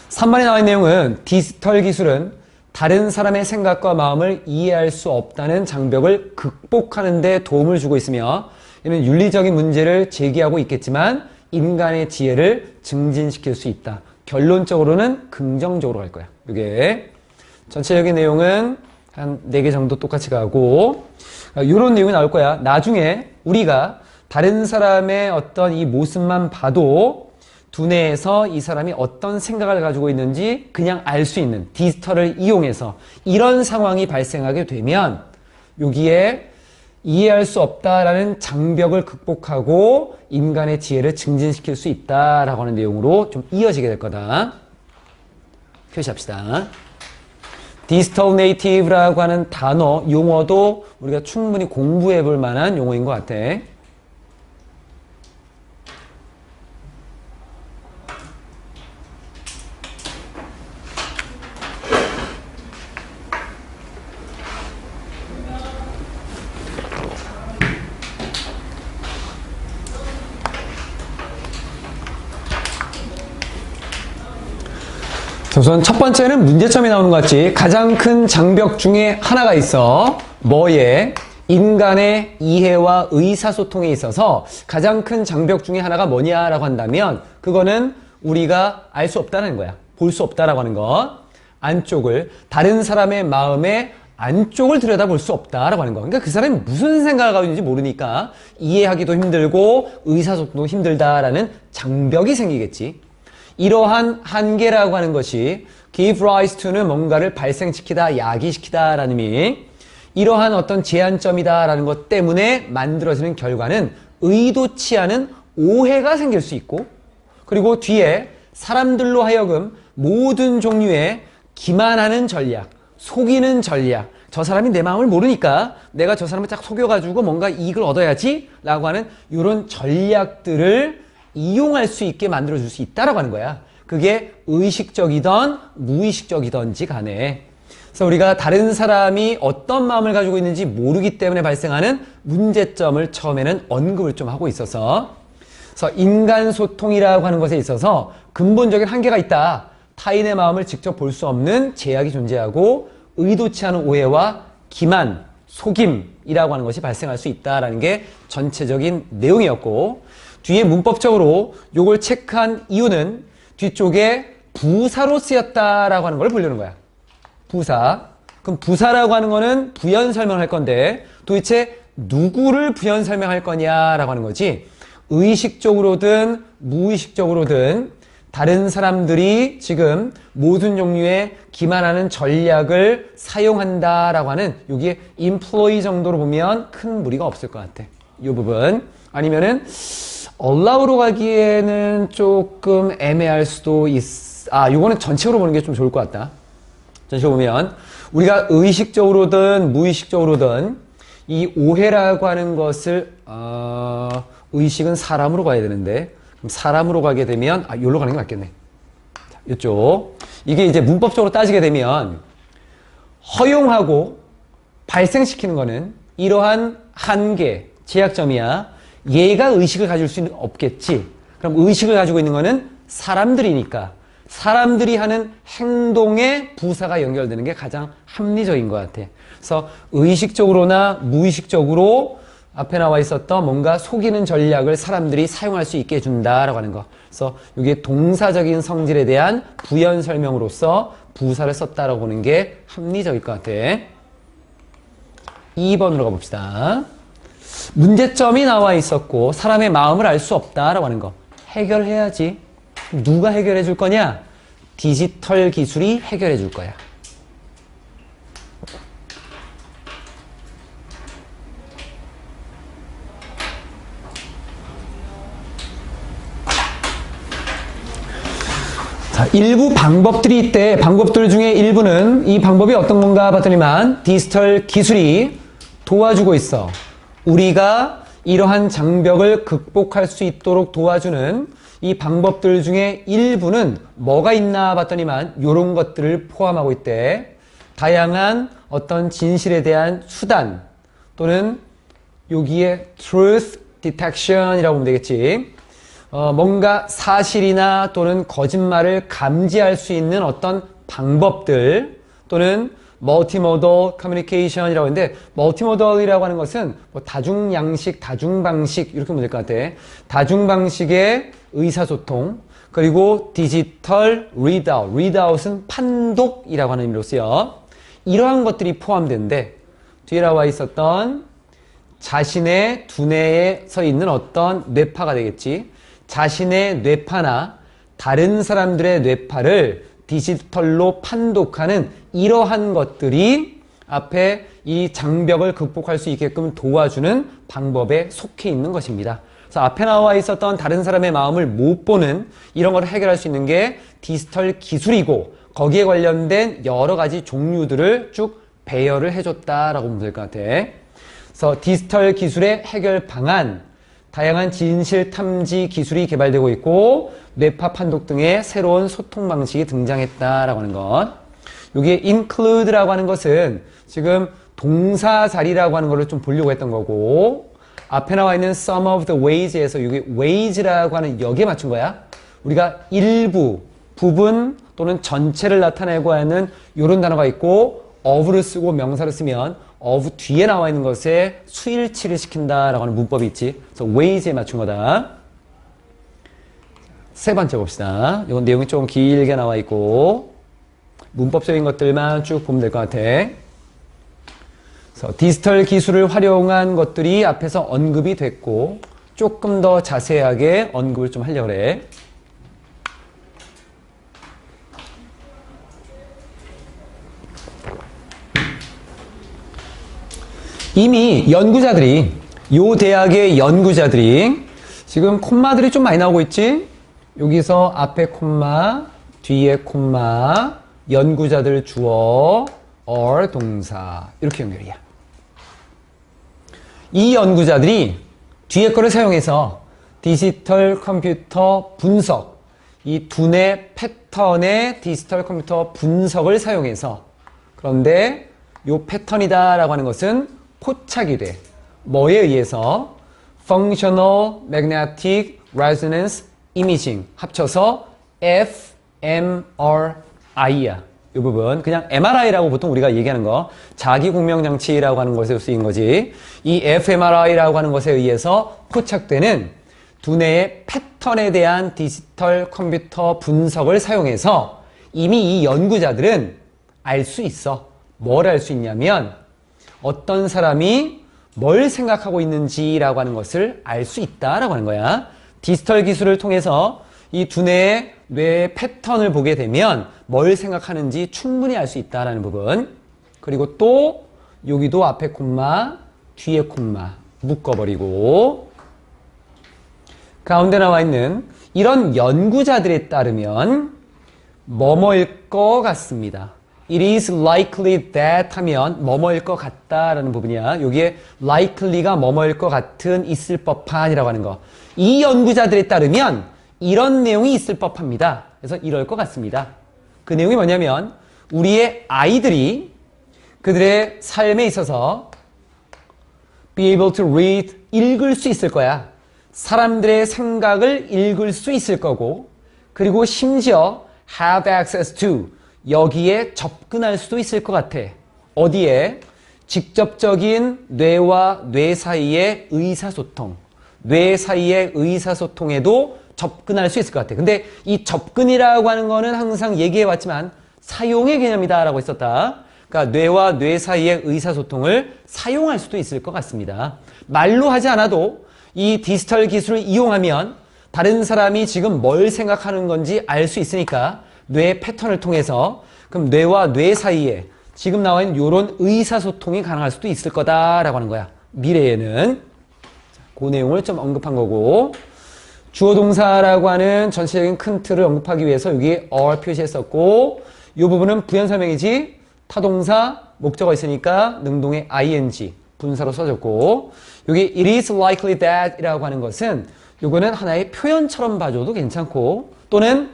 3번에 나와 있는 내용은 디지털 기술은 다른 사람의 생각과 마음을 이해할 수 없다는 장벽을 극복하는 데 도움을 주고 있으며 이는 윤리적인 문제를 제기하고 있겠지만 인간의 지혜를 증진시킬 수 있다. 결론적으로는 긍정적으로 갈 거야. 이게 전체적인 내용은 한 4개 정도 똑같이 가고 이런 내용이 나올 거야. 나중에 우리가 다른 사람의 어떤 이 모습만 봐도 두뇌에서 이 사람이 어떤 생각을 가지고 있는지 그냥 알 수 있는 디지털을 이용해서 이런 상황이 발생하게 되면 여기에 이해할 수 없다라는 장벽을 극복하고 인간의 지혜를 증진시킬 수 있다라고 하는 내용으로 좀 이어지게 될 거다. 표시합시다. 디지털 네이티브라고 하는 단어, 용어도 우리가 충분히 공부해 볼 만한 용어인 것 같아. 우선 첫 번째는 문제점이 나오는 것 같지. 가장 큰 장벽 중에 하나가 있어. 뭐에? 인간의 이해와 의사소통에 있어서 가장 큰 장벽 중에 하나가 뭐냐라고 한다면 그거는 우리가 알 수 없다는 거야. 볼 수 없다라고 하는 거. 안쪽을, 다른 사람의 마음의 안쪽을 들여다볼 수 없다라고 하는 거. 그러니까 그 사람이 무슨 생각을 하고 있는지 모르니까 이해하기도 힘들고 의사소통도 힘들다라는 장벽이 생기겠지. 이러한 한계라고 하는 것이 give rise to는 뭔가를 발생시키다, 야기시키다 라는 의미. 이러한 어떤 제한점이다 라는 것 때문에 만들어지는 결과는 의도치 않은 오해가 생길 수 있고 그리고 뒤에 사람들로 하여금 모든 종류의 기만하는 전략, 속이는 전략, 저 사람이 내 마음을 모르니까 내가 저 사람을 딱 속여가지고 뭔가 이익을 얻어야지 라고 하는 이런 전략들을 이용할 수 있게 만들어줄 수 있다라고 하는 거야. 그게 의식적이든 무의식적이든지 간에. 그래서 우리가 다른 사람이 어떤 마음을 가지고 있는지 모르기 때문에 발생하는 문제점을 처음에는 언급을 좀 하고 있어서 그래서 인간 소통이라고 하는 것에 있어서 근본적인 한계가 있다. 타인의 마음을 직접 볼 수 없는 제약이 존재하고 의도치 않은 오해와 기만, 속임이라고 하는 것이 발생할 수 있다라는 게 전체적인 내용이었고 뒤에 문법적으로 요걸 체크한 이유는 뒤쪽에 부사로 쓰였다라고 하는 걸 보려는 거야. 부사. 그럼 부사라고 하는 거는 부연 설명할 건데 도대체 누구를 부연 설명할 거냐라고 하는 거지. 의식적으로든 무의식적으로든 다른 사람들이 지금 모든 종류의 기만하는 전략을 사용한다라고 하는 여기에 employee 정도로 보면 큰 무리가 없을 것 같아. 이 부분. 아니면은 allow로 가기에는 조금 애매할 수도 요거는 전체적으로 보는 게 좀 좋을 것 같다. 전체적으로 보면 우리가 의식적으로든 무의식적으로든 이 오해라고 하는 것을 의식은 사람으로 가야 되는데 그럼 사람으로 가게 되면 여기로 가는 게 맞겠네. 자, 이쪽 이게 이제 문법적으로 따지게 되면 허용하고 발생시키는 거는 이러한 한계, 제약점이야. 얘가 의식을 가질 수는 없겠지. 그럼 의식을 가지고 있는 거는 사람들이니까 사람들이 하는 행동에 부사가 연결되는 게 가장 합리적인 것 같아. 그래서 의식적으로나 무의식적으로 앞에 나와 있었던 뭔가 속이는 전략을 사람들이 사용할 수 있게 해준다라고 하는 거. 그래서 이게 동사적인 성질에 대한 부연 설명으로서 부사를 썼다라고 보는 게 합리적일 것 같아. 2번으로 가봅시다. 문제점이 나와 있었고 사람의 마음을 알 수 없다라고 하는 거. 해결해야지. 누가 해결해 줄 거냐? 디지털 기술이 해결해 줄 거야. 자, 일부 방법들이 있대. 방법들 중에 일부는 이 방법이 어떤 건가 봤더니만 디지털 기술이 도와주고 있어. 우리가 이러한 장벽을 극복할 수 있도록 도와주는 이 방법들 중에 일부는 뭐가 있나 봤더니만 이런 것들을 포함하고 있대. 다양한 어떤 진실에 대한 수단 또는 여기에 truth detection이라고 보면 되겠지. 뭔가 사실이나 또는 거짓말을 감지할 수 있는 어떤 방법들 또는 multimodal communication이라고 하는데 multimodal이라고 하는 것은 뭐 다중양식, 다중방식 이렇게 보면 될 것 같아. 다중방식의 의사소통 그리고 디지털 readout, readout은 판독이라고 하는 의미로 쓰여. 이러한 것들이 포함된데 뒤에 나와 있었던 자신의 두뇌에 서 있는 어떤 뇌파가 되겠지. 자신의 뇌파나 다른 사람들의 뇌파를 디지털로 판독하는 이러한 것들이 앞에 이 장벽을 극복할 수 있게끔 도와주는 방법에 속해 있는 것입니다. 그래서 앞에 나와 있었던 다른 사람의 마음을 못 보는 이런 걸 해결할 수 있는 게 디지털 기술이고 거기에 관련된 여러 가지 종류들을 쭉 배열을 해줬다라고 보면 될 것 같아. 그래서 디지털 기술의 해결 방안 다양한 진실 탐지 기술이 개발되고 있고 뇌파 판독 등의 새로운 소통 방식이 등장했다라고 하는 것. 여기에 include라고 하는 것은 지금 동사 자리라고 하는 것을 좀 보려고 했던 거고 앞에 나와 있는 some of the ways에서 이게 ways라고 하는 여기에 맞춘 거야. 우리가 일부, 부분 또는 전체를 나타내고 하는 이런 단어가 있고 of를 쓰고 명사를 쓰면 of 뒤에 나와 있는 것에 수일치를 시킨다라고 하는 문법이 있지. 그래서 ways에 맞춘 거다. 세 번째 봅시다. 이건 내용이 좀 길게 나와 있고 문법적인 것들만 쭉 보면 될 것 같아. 그래서 디지털 기술을 활용한 것들이 앞에서 언급이 됐고 조금 더 자세하게 언급을 좀 하려고 그래. 이미 연구자들이 요 대학의 연구자들이 지금 콤마들이 좀 많이 나오고 있지. 여기서 앞에 콤마, 뒤에 콤마, 연구자들 주어, or 동사 이렇게 연결이야. 이 연구자들이 뒤에 거를 사용해서 디지털 컴퓨터 분석, 이 두뇌 패턴의 디지털 컴퓨터 분석을 사용해서 그런데 요 패턴이다 라고 하는 것은 포착이 돼. 뭐에 의해서? Functional Magnetic Resonance Imaging 합쳐서 fMRI야. 이 부분 그냥 MRI라고 보통 우리가 얘기하는 거 자기공명장치라고 하는 것에 쓰인 거지. 이 fMRI라고 하는 것에 의해서 포착되는 두뇌의 패턴에 대한 디지털 컴퓨터 분석을 사용해서 이미 이 연구자들은 알 수 있어. 뭘 알 수 있냐면 어떤 사람이 뭘 생각하고 있는지라고 하는 것을 알 수 있다라고 하는 거야. 디지털 기술을 통해서 이 두뇌의 뇌 패턴을 보게 되면 뭘 생각하는지 충분히 알 수 있다라는 부분. 그리고 또 여기도 앞에 콤마, 뒤에 콤마 묶어버리고 가운데 나와 있는 이런 연구자들에 따르면 뭐뭐일 것 같습니다. It is likely that 하면 뭐뭐일 것 같다라는 부분이야. 여기에 likely가 뭐뭐일 것 같은 있을 법한이라고 하는 거. 이 연구자들에 따르면 이런 내용이 있을 법합니다. 그래서 이럴 것 같습니다. 그 내용이 뭐냐면 우리의 아이들이 그들의 삶에 있어서 be able to read, 읽을 수 있을 거야. 사람들의 생각을 읽을 수 있을 거고 그리고 심지어 have access to 여기에 접근할 수도 있을 것 같아. 어디에? 직접적인 뇌와 뇌 사이의 의사소통. 뇌 사이의 의사소통에도 접근할 수 있을 것 같아. 근데 이 접근이라고 하는 거는 항상 얘기해 왔지만 사용의 개념이다 라고 했었다. 그러니까 뇌와 뇌 사이의 의사소통을 사용할 수도 있을 것 같습니다. 말로 하지 않아도 이 디지털 기술을 이용하면 다른 사람이 지금 뭘 생각하는 건지 알 수 있으니까 뇌 패턴을 통해서 그럼 뇌와 뇌 사이에 지금 나와 있는 이런 의사소통이 가능할 수도 있을 거다라고 하는 거야. 미래에는. 그 내용을 좀 언급한 거고, 주어 동사라고 하는 전체적인 큰 틀을 언급하기 위해서 여기 are 표시했었고, 이 부분은 부연 설명이지 타동사 목적어 있으니까 능동의 ing 분사로 써줬고, 여기 it is likely that 이라고 하는 것은 요거는 하나의 표현처럼 봐줘도 괜찮고, 또는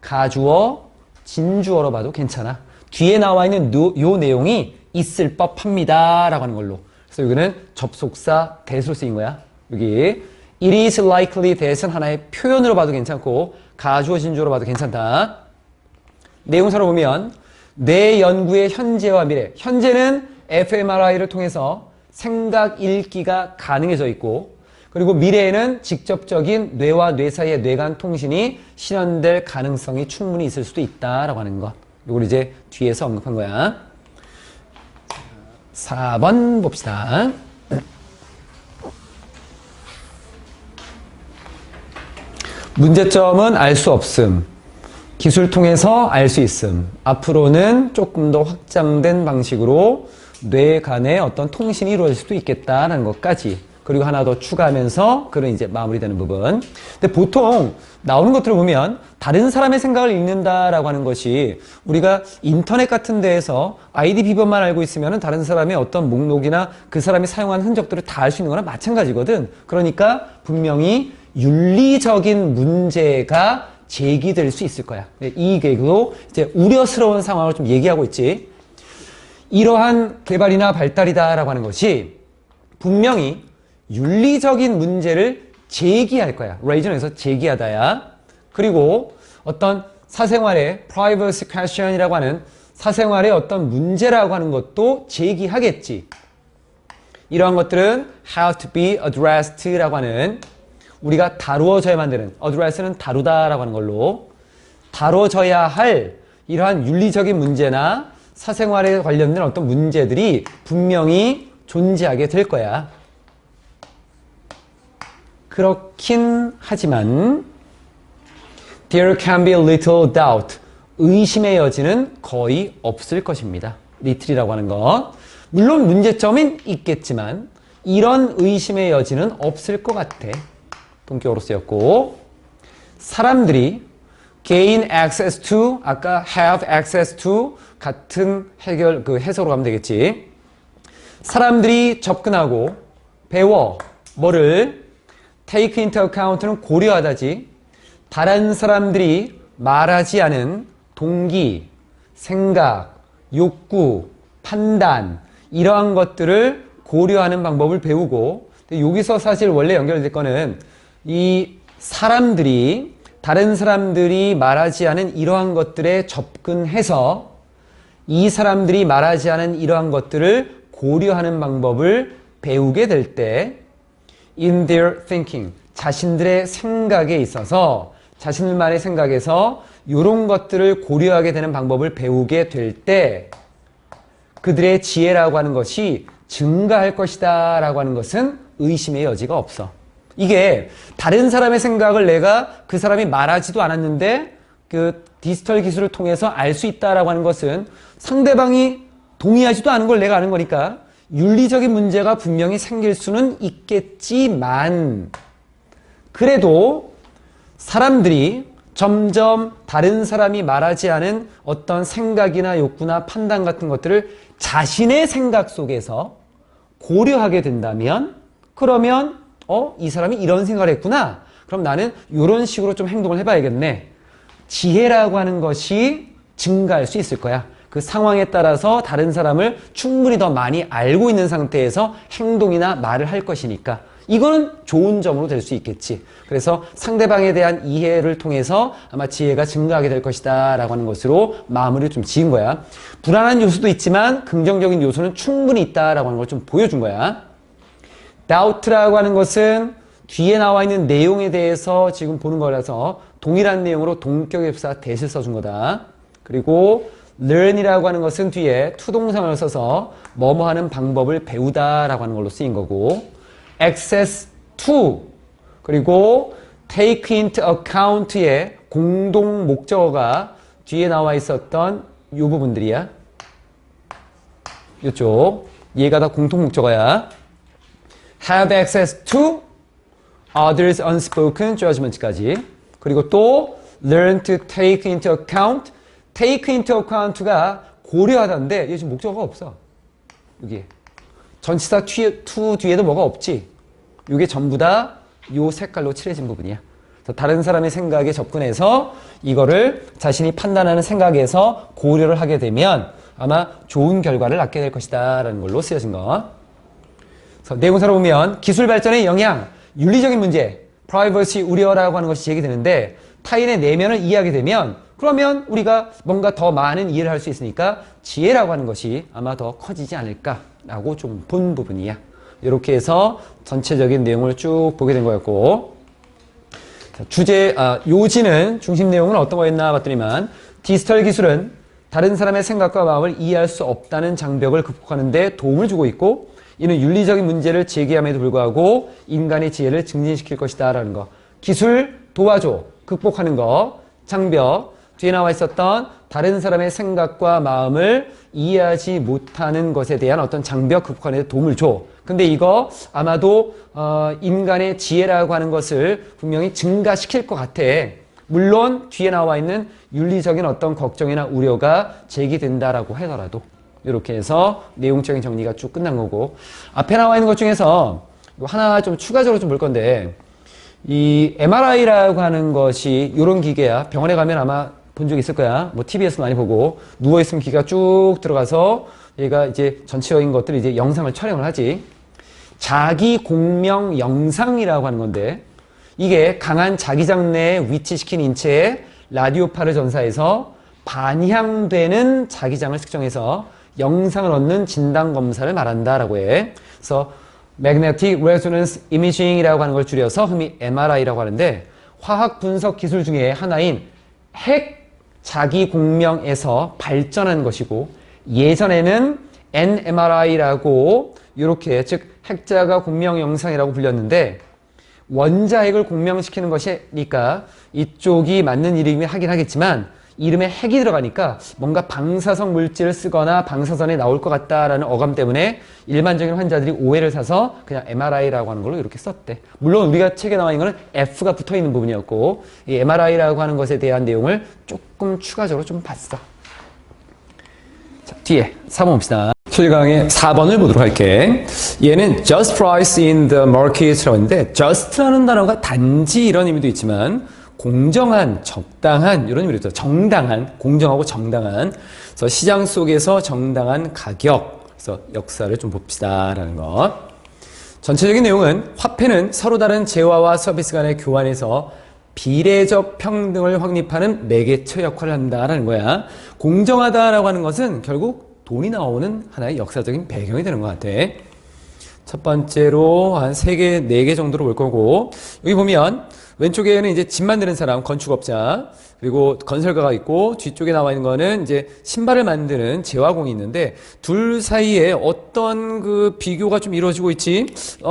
가주어, 진주어로 봐도 괜찮아. 뒤에 나와 있는 요 내용이 있을 법합니다 라고 하는 걸로. 그래서 여기는 접속사 that으로 쓰인 거야. 여기 it is likely that은 하나의 표현으로 봐도 괜찮고 가주어, 진주어로 봐도 괜찮다. 내용서로 보면 뇌 연구의 현재와 미래. 현재는 fMRI를 통해서 생각 읽기가 가능해져 있고, 그리고 미래에는 직접적인 뇌와 뇌 사이의 뇌간 통신이 실현될 가능성이 충분히 있을 수도 있다라고 하는 것. 이걸 이제 뒤에서 언급한 거야. 4번 봅시다. 문제점은 알 수 없음. 기술 통해서 알 수 있음. 앞으로는 조금 더 확장된 방식으로 뇌 간의 어떤 통신이 이루어질 수도 있겠다라는 것까지. 그리고 하나 더 추가하면서 그런 이제 마무리되는 부분. 근데 보통 나오는 것들을 보면 다른 사람의 생각을 읽는다라고 하는 것이 우리가 인터넷 같은 데에서 아이디 비번만 알고 있으면 다른 사람의 어떤 목록이나 그 사람이 사용한 흔적들을 다 알 수 있는 거나 마찬가지거든. 그러니까 분명히 윤리적인 문제가 제기될 수 있을 거야. 이 계획도 이제 우려스러운 상황을 좀 얘기하고 있지. 이러한 개발이나 발달이다라고 하는 것이 분명히 윤리적인 문제를 제기할 거야. 레이저에서 제기하다야. 그리고 어떤 사생활의 privacy question이라고 하는 사생활의 어떤 문제라고 하는 것도 제기하겠지. 이러한 것들은 have to be addressed라고 하는 우리가 다루어져야만 되는, address는 다루다라고 하는 걸로 다뤄져야 할 이러한 윤리적인 문제나 사생활에 관련된 어떤 문제들이 분명히 존재하게 될 거야. 그렇긴 하지만 there can be little doubt. 의심의 여지는 거의 없을 것입니다. little이라고 하는 것. 물론 문제점은 있겠지만 이런 의심의 여지는 없을 것 같아. 본격으로 쓰였고, 사람들이 gain access to, 아까 have access to 같은 해석으로 가면 되겠지. 사람들이 접근하고 배워 뭐를 take into account는 고려하다지. 다른 사람들이 말하지 않은 동기, 생각, 욕구, 판단 이러한 것들을 고려하는 방법을 배우고, 여기서 사실 원래 연결될 거는 이 사람들이 다른 사람들이 말하지 않은 이러한 것들에 접근해서 이 사람들이 말하지 않은 이러한 것들을 고려하는 방법을 배우게 될 때 in their thinking, 자신들의 생각에 있어서 자신들만의 생각에서 이런 것들을 고려하게 되는 방법을 배우게 될 때 그들의 지혜라고 하는 것이 증가할 것이다 라고 하는 것은 의심의 여지가 없어. 이게 다른 사람의 생각을 내가 그 사람이 말하지도 않았는데 그 디지털 기술을 통해서 알 수 있다라고 하는 것은 상대방이 동의하지도 않은 걸 내가 아는 거니까 윤리적인 문제가 분명히 생길 수는 있겠지만, 그래도 사람들이 점점 다른 사람이 말하지 않은 어떤 생각이나 욕구나 판단 같은 것들을 자신의 생각 속에서 고려하게 된다면, 그러면 이 사람이 이런 생각을 했구나. 그럼 나는 이런 식으로 좀 행동을 해봐야겠네. 지혜라고 하는 것이 증가할 수 있을 거야. 그 상황에 따라서 다른 사람을 충분히 더 많이 알고 있는 상태에서 행동이나 말을 할 것이니까 이거는 좋은 점으로 될 수 있겠지. 그래서 상대방에 대한 이해를 통해서 아마 지혜가 증가하게 될 것이다 라고 하는 것으로 마무리를 좀 지은 거야. 불안한 요소도 있지만 긍정적인 요소는 충분히 있다라고 하는 걸 좀 보여준 거야. doubt라고 하는 것은 뒤에 나와 있는 내용에 대해서 지금 보는 거라서 동일한 내용으로 동격입사 that을 써준 거다. 그리고 learn이라고 하는 것은 뒤에 투동사를 써서 뭐뭐 하는 방법을 배우다라고 하는 걸로 쓰인 거고 access to 그리고 take into account의 공동 목적어가 뒤에 나와 있었던 이 부분들이야. 이쪽 얘가 다 공통 목적어야. have access to others unspoken judgment까지. 그리고 또 learn to take into account. take into account가 고려하다인데 얘 지금 목적어가 없어. 여기 전치사 to 뒤에도 뭐가 없지. 이게 전부 다 요 색깔로 칠해진 부분이야. 그래서 다른 사람의 생각에 접근해서 이거를 자신이 판단하는 생각에서 고려를 하게 되면 아마 좋은 결과를 낳게 될 것이다 라는 걸로 쓰여진 거. 그래서 내용사로 보면 기술 발전의 영향, 윤리적인 문제, 프라이버시 우려라고 하는 것이 제기되는데 타인의 내면을 이해하게 되면 그러면 우리가 뭔가 더 많은 이해를 할 수 있으니까 지혜라고 하는 것이 아마 더 커지지 않을까라고 좀 본 부분이야. 이렇게 해서 전체적인 내용을 쭉 보게 된 거였고 요지는 중심 내용은 어떤 거였나 봤더니만 디지털 기술은 다른 사람의 생각과 마음을 이해할 수 없다는 장벽을 극복하는 데 도움을 주고 있고 이는 윤리적인 문제를 제기함에도 불구하고 인간의 지혜를 증진시킬 것이다 라는 거. 기술 도와줘 극복하는 거. 장벽 뒤에 나와 있었던 다른 사람의 생각과 마음을 이해하지 못하는 것에 대한 어떤 장벽 극복하는 데 도움을 줘. 근데 이거 아마도 인간의 지혜라고 하는 것을 분명히 증가시킬 것 같아. 물론 뒤에 나와 있는 윤리적인 어떤 걱정이나 우려가 제기된다라고 하더라도 이렇게 해서 내용적인 정리가 쭉 끝난 거고 앞에 나와 있는 것 중에서 하나 좀 추가적으로 좀 볼 건데 이 MRI라고 하는 것이 이런 기계야. 병원에 가면 아마 본 적 있을 거야. 뭐 TV에서 많이 보고 누워있으면 기계가 쭉 들어가서 얘가 이제 전체적인 것들을 이제 영상을 촬영을 하지. 자기 공명 영상이라고 하는 건데 이게 강한 자기장 내에 위치시킨 인체에 라디오파를 전사해서 반향되는 자기장을 측정해서 영상을 얻는 진단검사를 말한다라고 해. 그래서 Magnetic Resonance Imaging이라고 하는 걸 줄여서 흔히 MRI라고 하는데 화학 분석 기술 중에 하나인 핵 자기 공명에서 발전한 것이고 예전에는 NMRI라고 이렇게 즉 핵자가 공명 영상이라고 불렸는데 원자핵을 공명시키는 것이니까 이쪽이 맞는 이름이 하긴 하겠지만 이름에 핵이 들어가니까 뭔가 방사성 물질을 쓰거나 방사선에 나올 것 같다라는 어감 때문에 일반적인 환자들이 오해를 사서 그냥 MRI라고 하는 걸로 이렇게 썼대. 물론 우리가 책에 나와 있는 거는 F가 붙어 있는 부분이었고 이 MRI라고 하는 것에 대한 내용을 조금 추가적으로 좀 봤어. 자, 뒤에 4번 봅시다. 7강의 4번을 보도록 할게. 얘는 just price in the market라고 하는데 just라는 단어가 단지 이런 의미도 있지만 공정한, 적당한 이런 의미로 있죠. 정당한, 공정하고 정당한. 그래서 시장 속에서 정당한 가격. 그래서 역사를 좀 봅시다라는 것. 전체적인 내용은 화폐는 서로 다른 재화와 서비스 간의 교환에서 비례적 평등을 확립하는 매개체 역할을 한다라는 거야. 공정하다라고 하는 것은 결국 돈이 나오는 하나의 역사적인 배경이 되는 것 같아. 첫 번째로 한 3개, 4개 정도로 볼 거고 여기 보면 왼쪽에는 이제 집 만드는 사람, 건축업자, 그리고 건설가가 있고 뒤쪽에 나와 있는 거는 이제 신발을 만드는 제화공이 있는데 둘 사이에 어떤 그 비교가 좀 이루어지고 있지?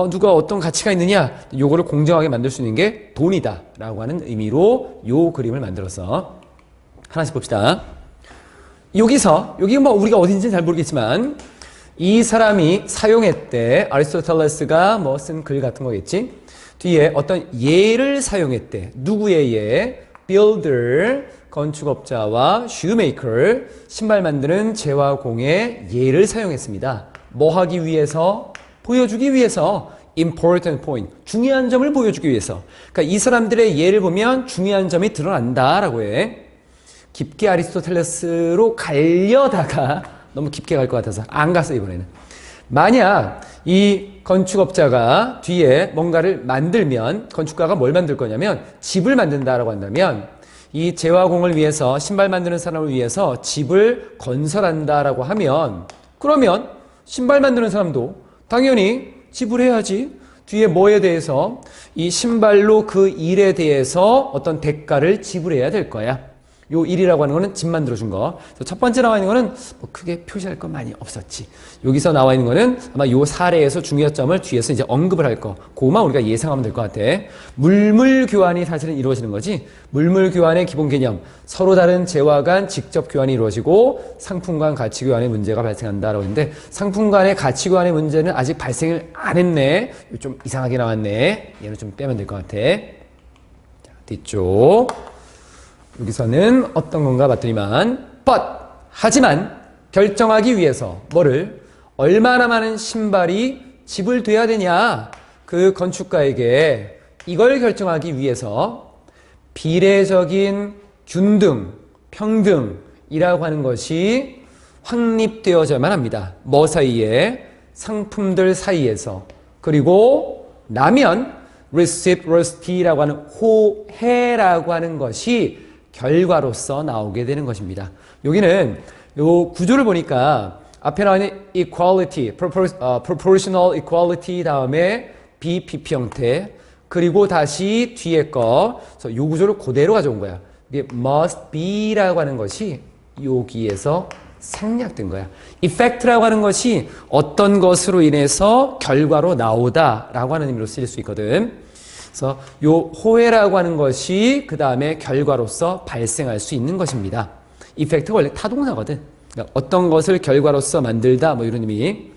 누가 어떤 가치가 있느냐? 요거를 공정하게 만들 수 있는 게 돈이다 라고 하는 의미로 요 그림을 만들었어. 하나씩 봅시다. 여기 뭐 우리가 어딘지는 잘 모르겠지만 이 사람이 사용했대. 아리스토텔레스가 뭐 쓴 글 같은 거겠지? 뒤에 어떤 예를 사용했대. 누구의 예? builder, 건축업자와 shoemaker, 신발 만드는 제화공의 예를 사용했습니다. 뭐 하기 위해서? 보여주기 위해서. important point, 중요한 점을 보여주기 위해서. 그러니까 이 사람들의 예를 보면 중요한 점이 드러난다라고 해. 깊게 아리스토텔레스로 가려다가 너무 깊게 갈 것 같아서 안 갔어 이번에는. 만약 이 건축업자가 뒤에 뭔가를 만들면 건축가가 뭘 만들 거냐면 집을 만든다라고 한다면 이 제화공을 위해서 신발 만드는 사람을 위해서 집을 건설한다라고 하면 그러면 신발 만드는 사람도 당연히 집을 해야지. 뒤에 뭐에 대해서 이 신발로 그 일에 대해서 어떤 대가를 지불해야 될 거야. 요 1이라고 하는 거는 집 만들어준 거. 첫 번째 나와 있는 거는 뭐 크게 표시할 거 많이 없었지. 여기서 나와 있는 거는 아마 요 사례에서 중요점을 뒤에서 이제 언급을 할 거. 그거만 우리가 예상하면 될 것 같아. 물물 교환이 사실은 이루어지는 거지. 물물 교환의 기본 개념. 서로 다른 재화 간 직접 교환이 이루어지고 상품 간 가치 교환의 문제가 발생한다라고 했는데 상품 간의 가치 교환의 문제는 아직 발생을 안 했네. 좀 이상하게 나왔네. 얘는 좀 빼면 될 것 같아. 자, 뒤쪽. 여기서는 어떤 건가 봤더니만 but 하지만 결정하기 위해서 뭐를 얼마나 많은 신발이 지불돼야 되냐 그 건축가에게 이걸 결정하기 위해서 비례적인 균등, 평등이라고 하는 것이 확립되어져야만 합니다. 뭐 사이에? 상품들 사이에서. 그리고 나면 reciprocity라고 하는 호혜라고 하는 것이 결과로서 나오게 되는 것입니다. 여기는 요 구조를 보니까 앞에 나와 있는 equality, proportional equality 다음에 BPP 형태 그리고 다시 뒤에 거, 그래서 요 구조를 그대로 가져온 거야. 이게 must be라고 하는 것이 여기에서 생략된 거야. effect라고 하는 것이 어떤 것으로 인해서 결과로 나오다라고 하는 의미로 쓰일 수 있거든. 그래서 요 호혜라고 하는 것이 그 다음에 결과로서 발생할 수 있는 것입니다. effect가 원래 타동사거든. 그러니까 어떤 것을 결과로서 만들다 뭐 이런 의미.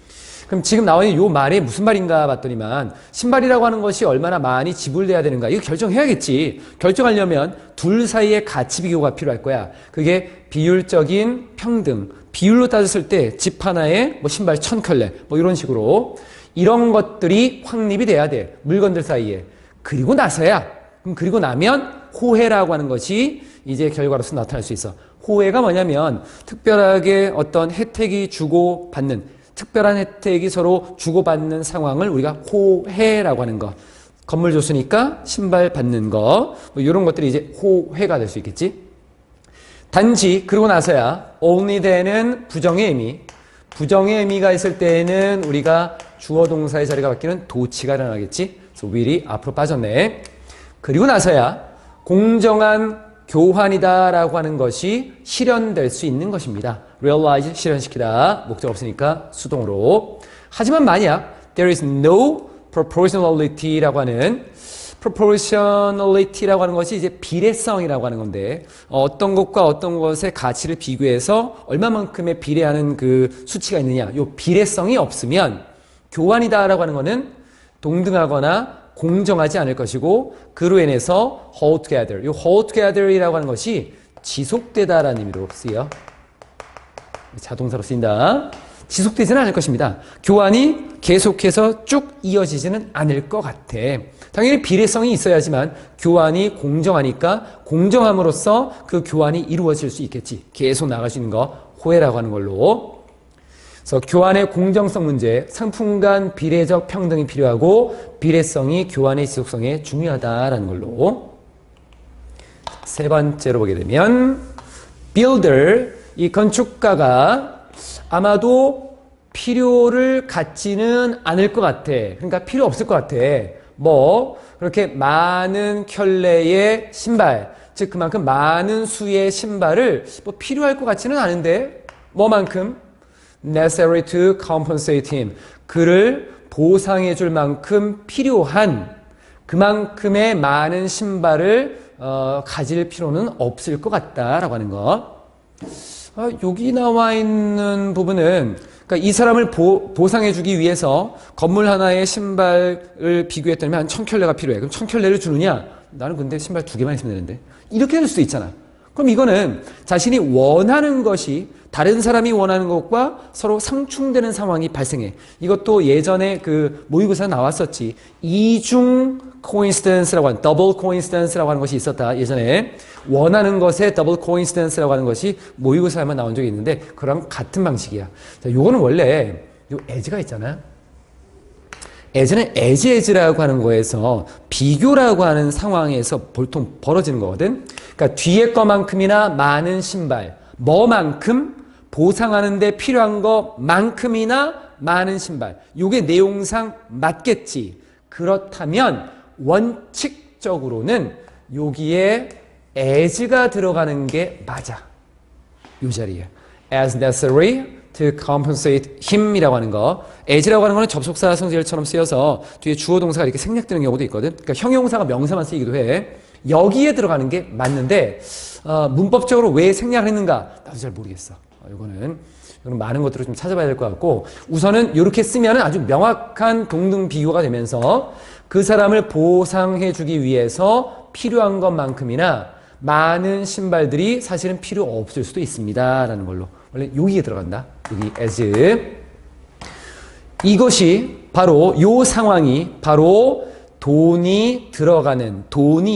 그럼 지금 나와 있는 요 말이 무슨 말인가 봤더니만 신발이라고 하는 것이 얼마나 많이 지불돼야 되는가 이거 결정해야겠지. 결정하려면 둘 사이의 가치 비교가 필요할 거야. 그게 비율적인 평등. 비율로 따졌을 때 집 하나에 뭐 신발 1000켤레 뭐 이런 식으로 이런 것들이 확립이 돼야 돼. 물건들 사이에. 그리고 나서야 그럼 그리고 나면 호혜라고 하는 것이 이제 결과로서 나타날 수 있어. 호혜가 뭐냐면 특별하게 어떤 혜택이 주고받는 특별한 혜택이 서로 주고받는 상황을 우리가 호혜라고 하는 거. 건물 줬으니까 신발 받는 거. 뭐 이런 것들이 이제 호혜가 될 수 있겠지. 단지 그러고 나서야 only then은 부정의 의미. 부정의 의미가 있을 때에는 우리가 주어 동사의 자리가 바뀌는 도치가 일어나겠지. 그래서 will이 앞으로 빠졌네. 그리고 나서야 공정한 교환이다라고 하는 것이 실현될 수 있는 것입니다. realize 실현시키다. 목적 없으니까 수동으로. 하지만 만약 there is no proportionality라고 하는 proportionality라고 하는 것이 이제 비례성이라고 하는 건데 어떤 것과 어떤 것의 가치를 비교해서 얼마만큼의 비례하는 그 수치가 있느냐. 요 비례성이 없으면 교환이다라고 하는 거는 동등하거나 공정하지 않을 것이고 그로 인해서 hold together. 이 hold together이라고 하는 것이 지속되다라는 의미로 쓰여. 자동사로 쓰인다. 지속되지는 않을 것입니다. 교환이 계속해서 쭉 이어지지는 않을 것 같아. 당연히 비례성이 있어야지만 교환이 공정하니까 공정함으로써 그 교환이 이루어질 수 있겠지. 계속 나갈 수 있는 거 호혜라고 하는 걸로. 그래서 교환의 공정성 문제, 상품 간 비례적 평등이 필요하고 비례성이 교환의 지속성에 중요하다라는 걸로. 세 번째로 보게 되면 builder, 이 건축가가 아마도 필요를 갖지는 않을 것 같아. 그러니까 필요 없을 것 같아. 뭐 그렇게 많은 켤레의 신발, 즉 그만큼 많은 수의 신발을 뭐 필요할 것 같지는 않은데 뭐만큼? necessary to compensate him. 그를 보상해 줄 만큼 필요한 그만큼의 많은 신발을 가질 필요는 없을 것 같다라고 하는 거. 여기 나와 있는 부분은 그러니까 이 사람을 보상해 주기 위해서 건물 하나에 신발을 비교했더니 한 1000켤레가 필요해. 그럼 1000켤레를 주느냐? 나는 근데 신발 2개만 있으면 되는데. 이렇게 될 수도 있잖아. 그럼 이거는 자신이 원하는 것이 다른 사람이 원하는 것과 서로 상충되는 상황이 발생해. 이것도 예전에 그 모의고사 나왔었지. 이중 coincidence라고 하는, double coincidence라고 하는 것이 있었다. 예전에 원하는 것에 double coincidence라고 하는 것이 모의고사에만 나온 적이 있는데 그랑 같은 방식이야. 자, 요거는 원래 요 as가 있잖아. as는 as라고 하는 거에서 비교라고 하는 상황에서 보통 벌어지는 거거든. 그러니까 뒤에 거만큼이나 많은 신발, 뭐만큼 보상하는데 필요한 것만큼이나 많은 신발. 요게 내용상 맞겠지. 그렇다면 원칙적으로는 여기에 as가 들어가는 게 맞아. 이 자리에. as necessary to compensate him이라고 하는 거. as라고 하는 거는 접속사 성질처럼 쓰여서 뒤에 주어 동사가 이렇게 생략되는 경우도 있거든. 그러니까 형용사가 명사만 쓰이기도 해. 여기에 들어가는 게 맞는데 문법적으로 왜 생략을 했는가? 나도 잘 모르겠어. 이거는 많은 것들을 좀 찾아봐야 될 것 같고 우선은 이렇게 쓰면 아주 명확한 동등 비교가 되면서 그 사람을 보상해 주기 위해서 필요한 것만큼이나 많은 신발들이 사실은 필요 없을 수도 있습니다. 라는 걸로. 원래 여기에 들어간다. 여기 as. 이것이 바로 요 상황이 바로 돈이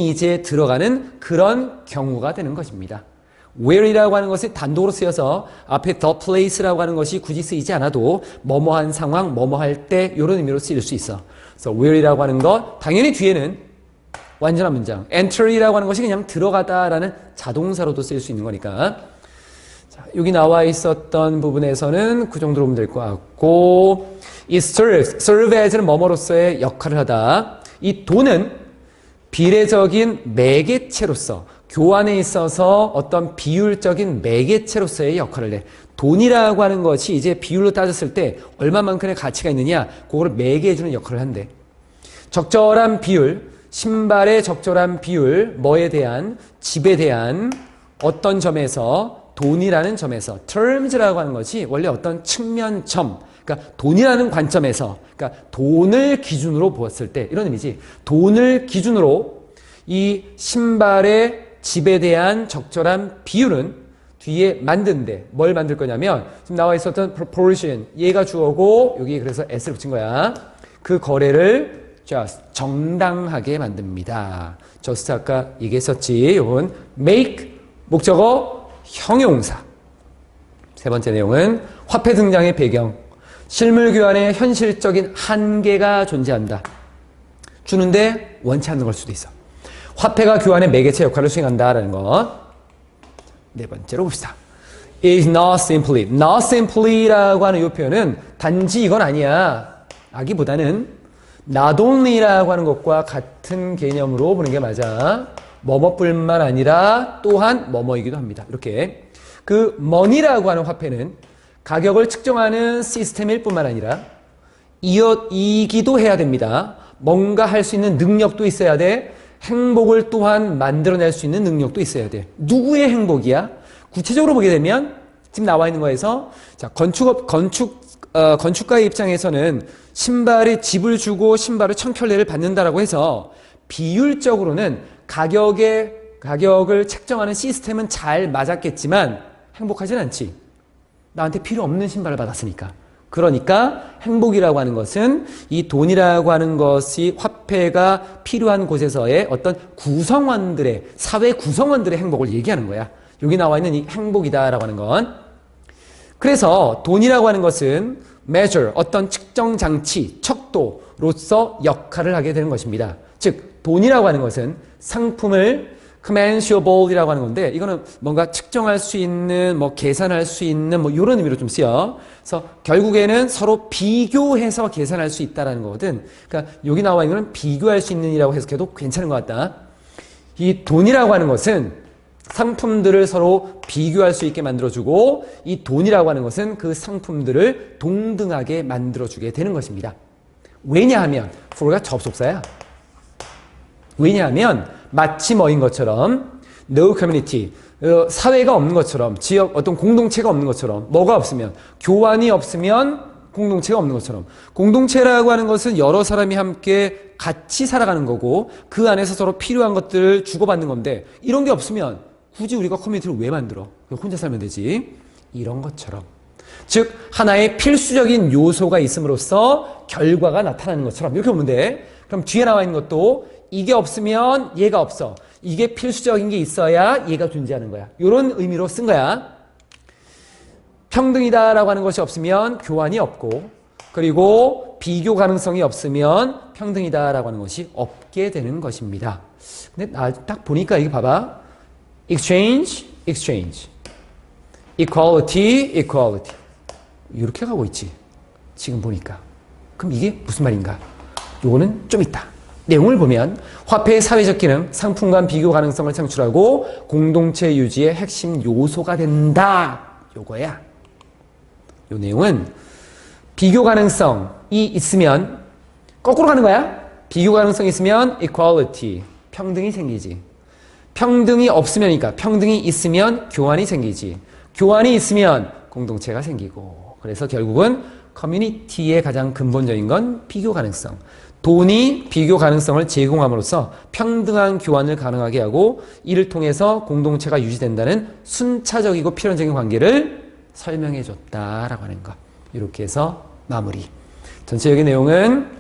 이제 들어가는 그런 경우가 되는 것입니다. where이라고 하는 것이 단독으로 쓰여서 앞에 the place라고 하는 것이 굳이 쓰이지 않아도 뭐뭐한 상황, 뭐뭐할 때 이런 의미로 쓰일 수 있어. 그래서 where이라고 하는 것 당연히 뒤에는 완전한 문장 entry라고 하는 것이 그냥 들어가다라는 자동사로도 쓰일 수 있는 거니까 자, 여기 나와 있었던 부분에서는 그 정도로 보면 될 것 같고 이 serve as는 뭐뭐로서의 역할을 하다. 이 돈은 비례적인 매개체로서 교환에 있어서 어떤 비율적인 매개체로서의 역할을 해. 돈이라고 하는 것이 이제 비율로 따졌을 때 얼마만큼의 가치가 있느냐 그거를 매개해주는 역할을 한대. 적절한 비율, 신발의 적절한 비율, 뭐에 대한, 집에 대한 어떤 점에서 돈이라는 점에서 terms라고 하는 것이 원래 어떤 측면점 그러니까 돈이라는 관점에서 그러니까 돈을 기준으로 보았을 때 이런 의미지. 돈을 기준으로 이 신발의 집에 대한 적절한 비율은 뒤에 만든데 뭘 만들 거냐면 지금 나와 있었던 proportion 얘가 주어고 여기 그래서 s를 붙인 거야. 그 거래를 just 정당하게 만듭니다. just 아까 얘기했었지. 이건 make 목적어 형용사. 세 번째 내용은 화폐 등장의 배경. 실물 교환에 현실적인 한계가 존재한다. 주는데 원치 않는 걸 수도 있어. 화폐가 교환의 매개체 역할을 수행한다라는 것. 네 번째로 봅시다. is not simply라고 하는 이 표현은 단지 이건 아니야. 아기보다는 not only라고 하는 것과 같은 개념으로 보는 게 맞아. 뭐뭐뿐만 아니라 또한 뭐뭐이기도 합니다. 이렇게 그 money라고 하는 화폐는 가격을 측정하는 시스템일 뿐만 아니라 이기도 해야 됩니다. 뭔가 할 수 있는 능력도 있어야 돼. 행복을 또한 만들어낼 수 있는 능력도 있어야 돼. 누구의 행복이야? 구체적으로 보게 되면 지금 나와 있는 거에서 자 건축가의 입장에서는 신발에 집을 주고 신발을 1000켤레를 받는다라고 해서 비율적으로는 가격을 책정하는 시스템은 잘 맞았겠지만 행복하진 않지. 나한테 필요 없는 신발을 받았으니까. 그러니까 행복이라고 하는 것은 이 돈이라고 하는 것이 화폐가 필요한 곳에서의 어떤 구성원들의 사회 구성원들의 행복을 얘기하는 거야. 여기 나와 있는 이 행복이다라고 하는 건. 그래서 돈이라고 하는 것은 measure 어떤 측정 장치, 척도로서 역할을 하게 되는 것입니다. 즉 돈이라고 하는 것은 상품을 commensurable이라고 하는 건데 이거는 뭔가 측정할 수 있는 뭐 계산할 수 있는 뭐 이런 의미로 좀 쓰여. 그래서 결국에는 서로 비교해서 계산할 수 있다라는 거거든. 그러니까 여기 나와 있는 거는 비교할 수 있는이라고 해석해도 괜찮은 것 같다. 이 돈이라고 하는 것은 상품들을 서로 비교할 수 있게 만들어주고 이 돈이라고 하는 것은 그 상품들을 동등하게 만들어주게 되는 것입니다. 왜냐하면 for가 접속사야. 왜냐하면 마치 뭐인 것처럼 no community 사회가 없는 것처럼 지역 어떤 공동체가 없는 것처럼 뭐가 없으면 교환이 없으면 공동체가 없는 것처럼 공동체라고 하는 것은 여러 사람이 함께 같이 살아가는 거고 그 안에서 서로 필요한 것들을 주고받는 건데 이런 게 없으면 굳이 우리가 커뮤니티를 왜 만들어? 혼자 살면 되지. 이런 것처럼 즉 하나의 필수적인 요소가 있음으로써 결과가 나타나는 것처럼 이렇게 보면 돼. 그럼 뒤에 나와 있는 것도 이게 없으면 얘가 없어. 이게 필수적인 게 있어야 얘가 존재하는 거야. 이런 의미로 쓴 거야. 평등이다라고 하는 것이 없으면 교환이 없고 그리고 비교 가능성이 없으면 평등이다라고 하는 것이 없게 되는 것입니다. 근데 나 딱 보니까 이게 봐봐. exchange, equality. 이렇게 가고 있지. 지금 보니까. 그럼 이게 무슨 말인가? 요거는 좀 있다. 내용을 보면 화폐의 사회적 기능, 상품 간 비교 가능성을 창출하고 공동체 유지의 핵심 요소가 된다. 요거야. 요 내용은 비교 가능성이 있으면 거꾸로 가는 거야. 비교 가능성이 있으면 equality, 평등이 생기지. 평등이 없으면이니까 평등이 있으면 교환이 생기지. 교환이 있으면 공동체가 생기고. 그래서 결국은 커뮤니티의 가장 근본적인 건 비교 가능성. 돈이 비교 가능성을 제공함으로써 평등한 교환을 가능하게 하고 이를 통해서 공동체가 유지된다는 순차적이고 필연적인 관계를 설명해 줬다라고 하는 것. 이렇게 해서 마무리. 전체적인 내용은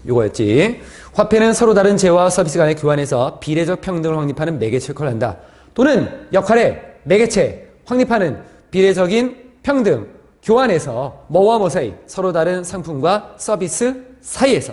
이거였지. 화폐는 서로 다른 재화와 서비스 간의 교환에서 비례적 평등을 확립하는 매개체 역할을 한다. 또는 역할의 매개체, 확립하는 비례적인 평등, 교환에서 뭐와 뭐 사이, 서로 다른 상품과 서비스 사이에서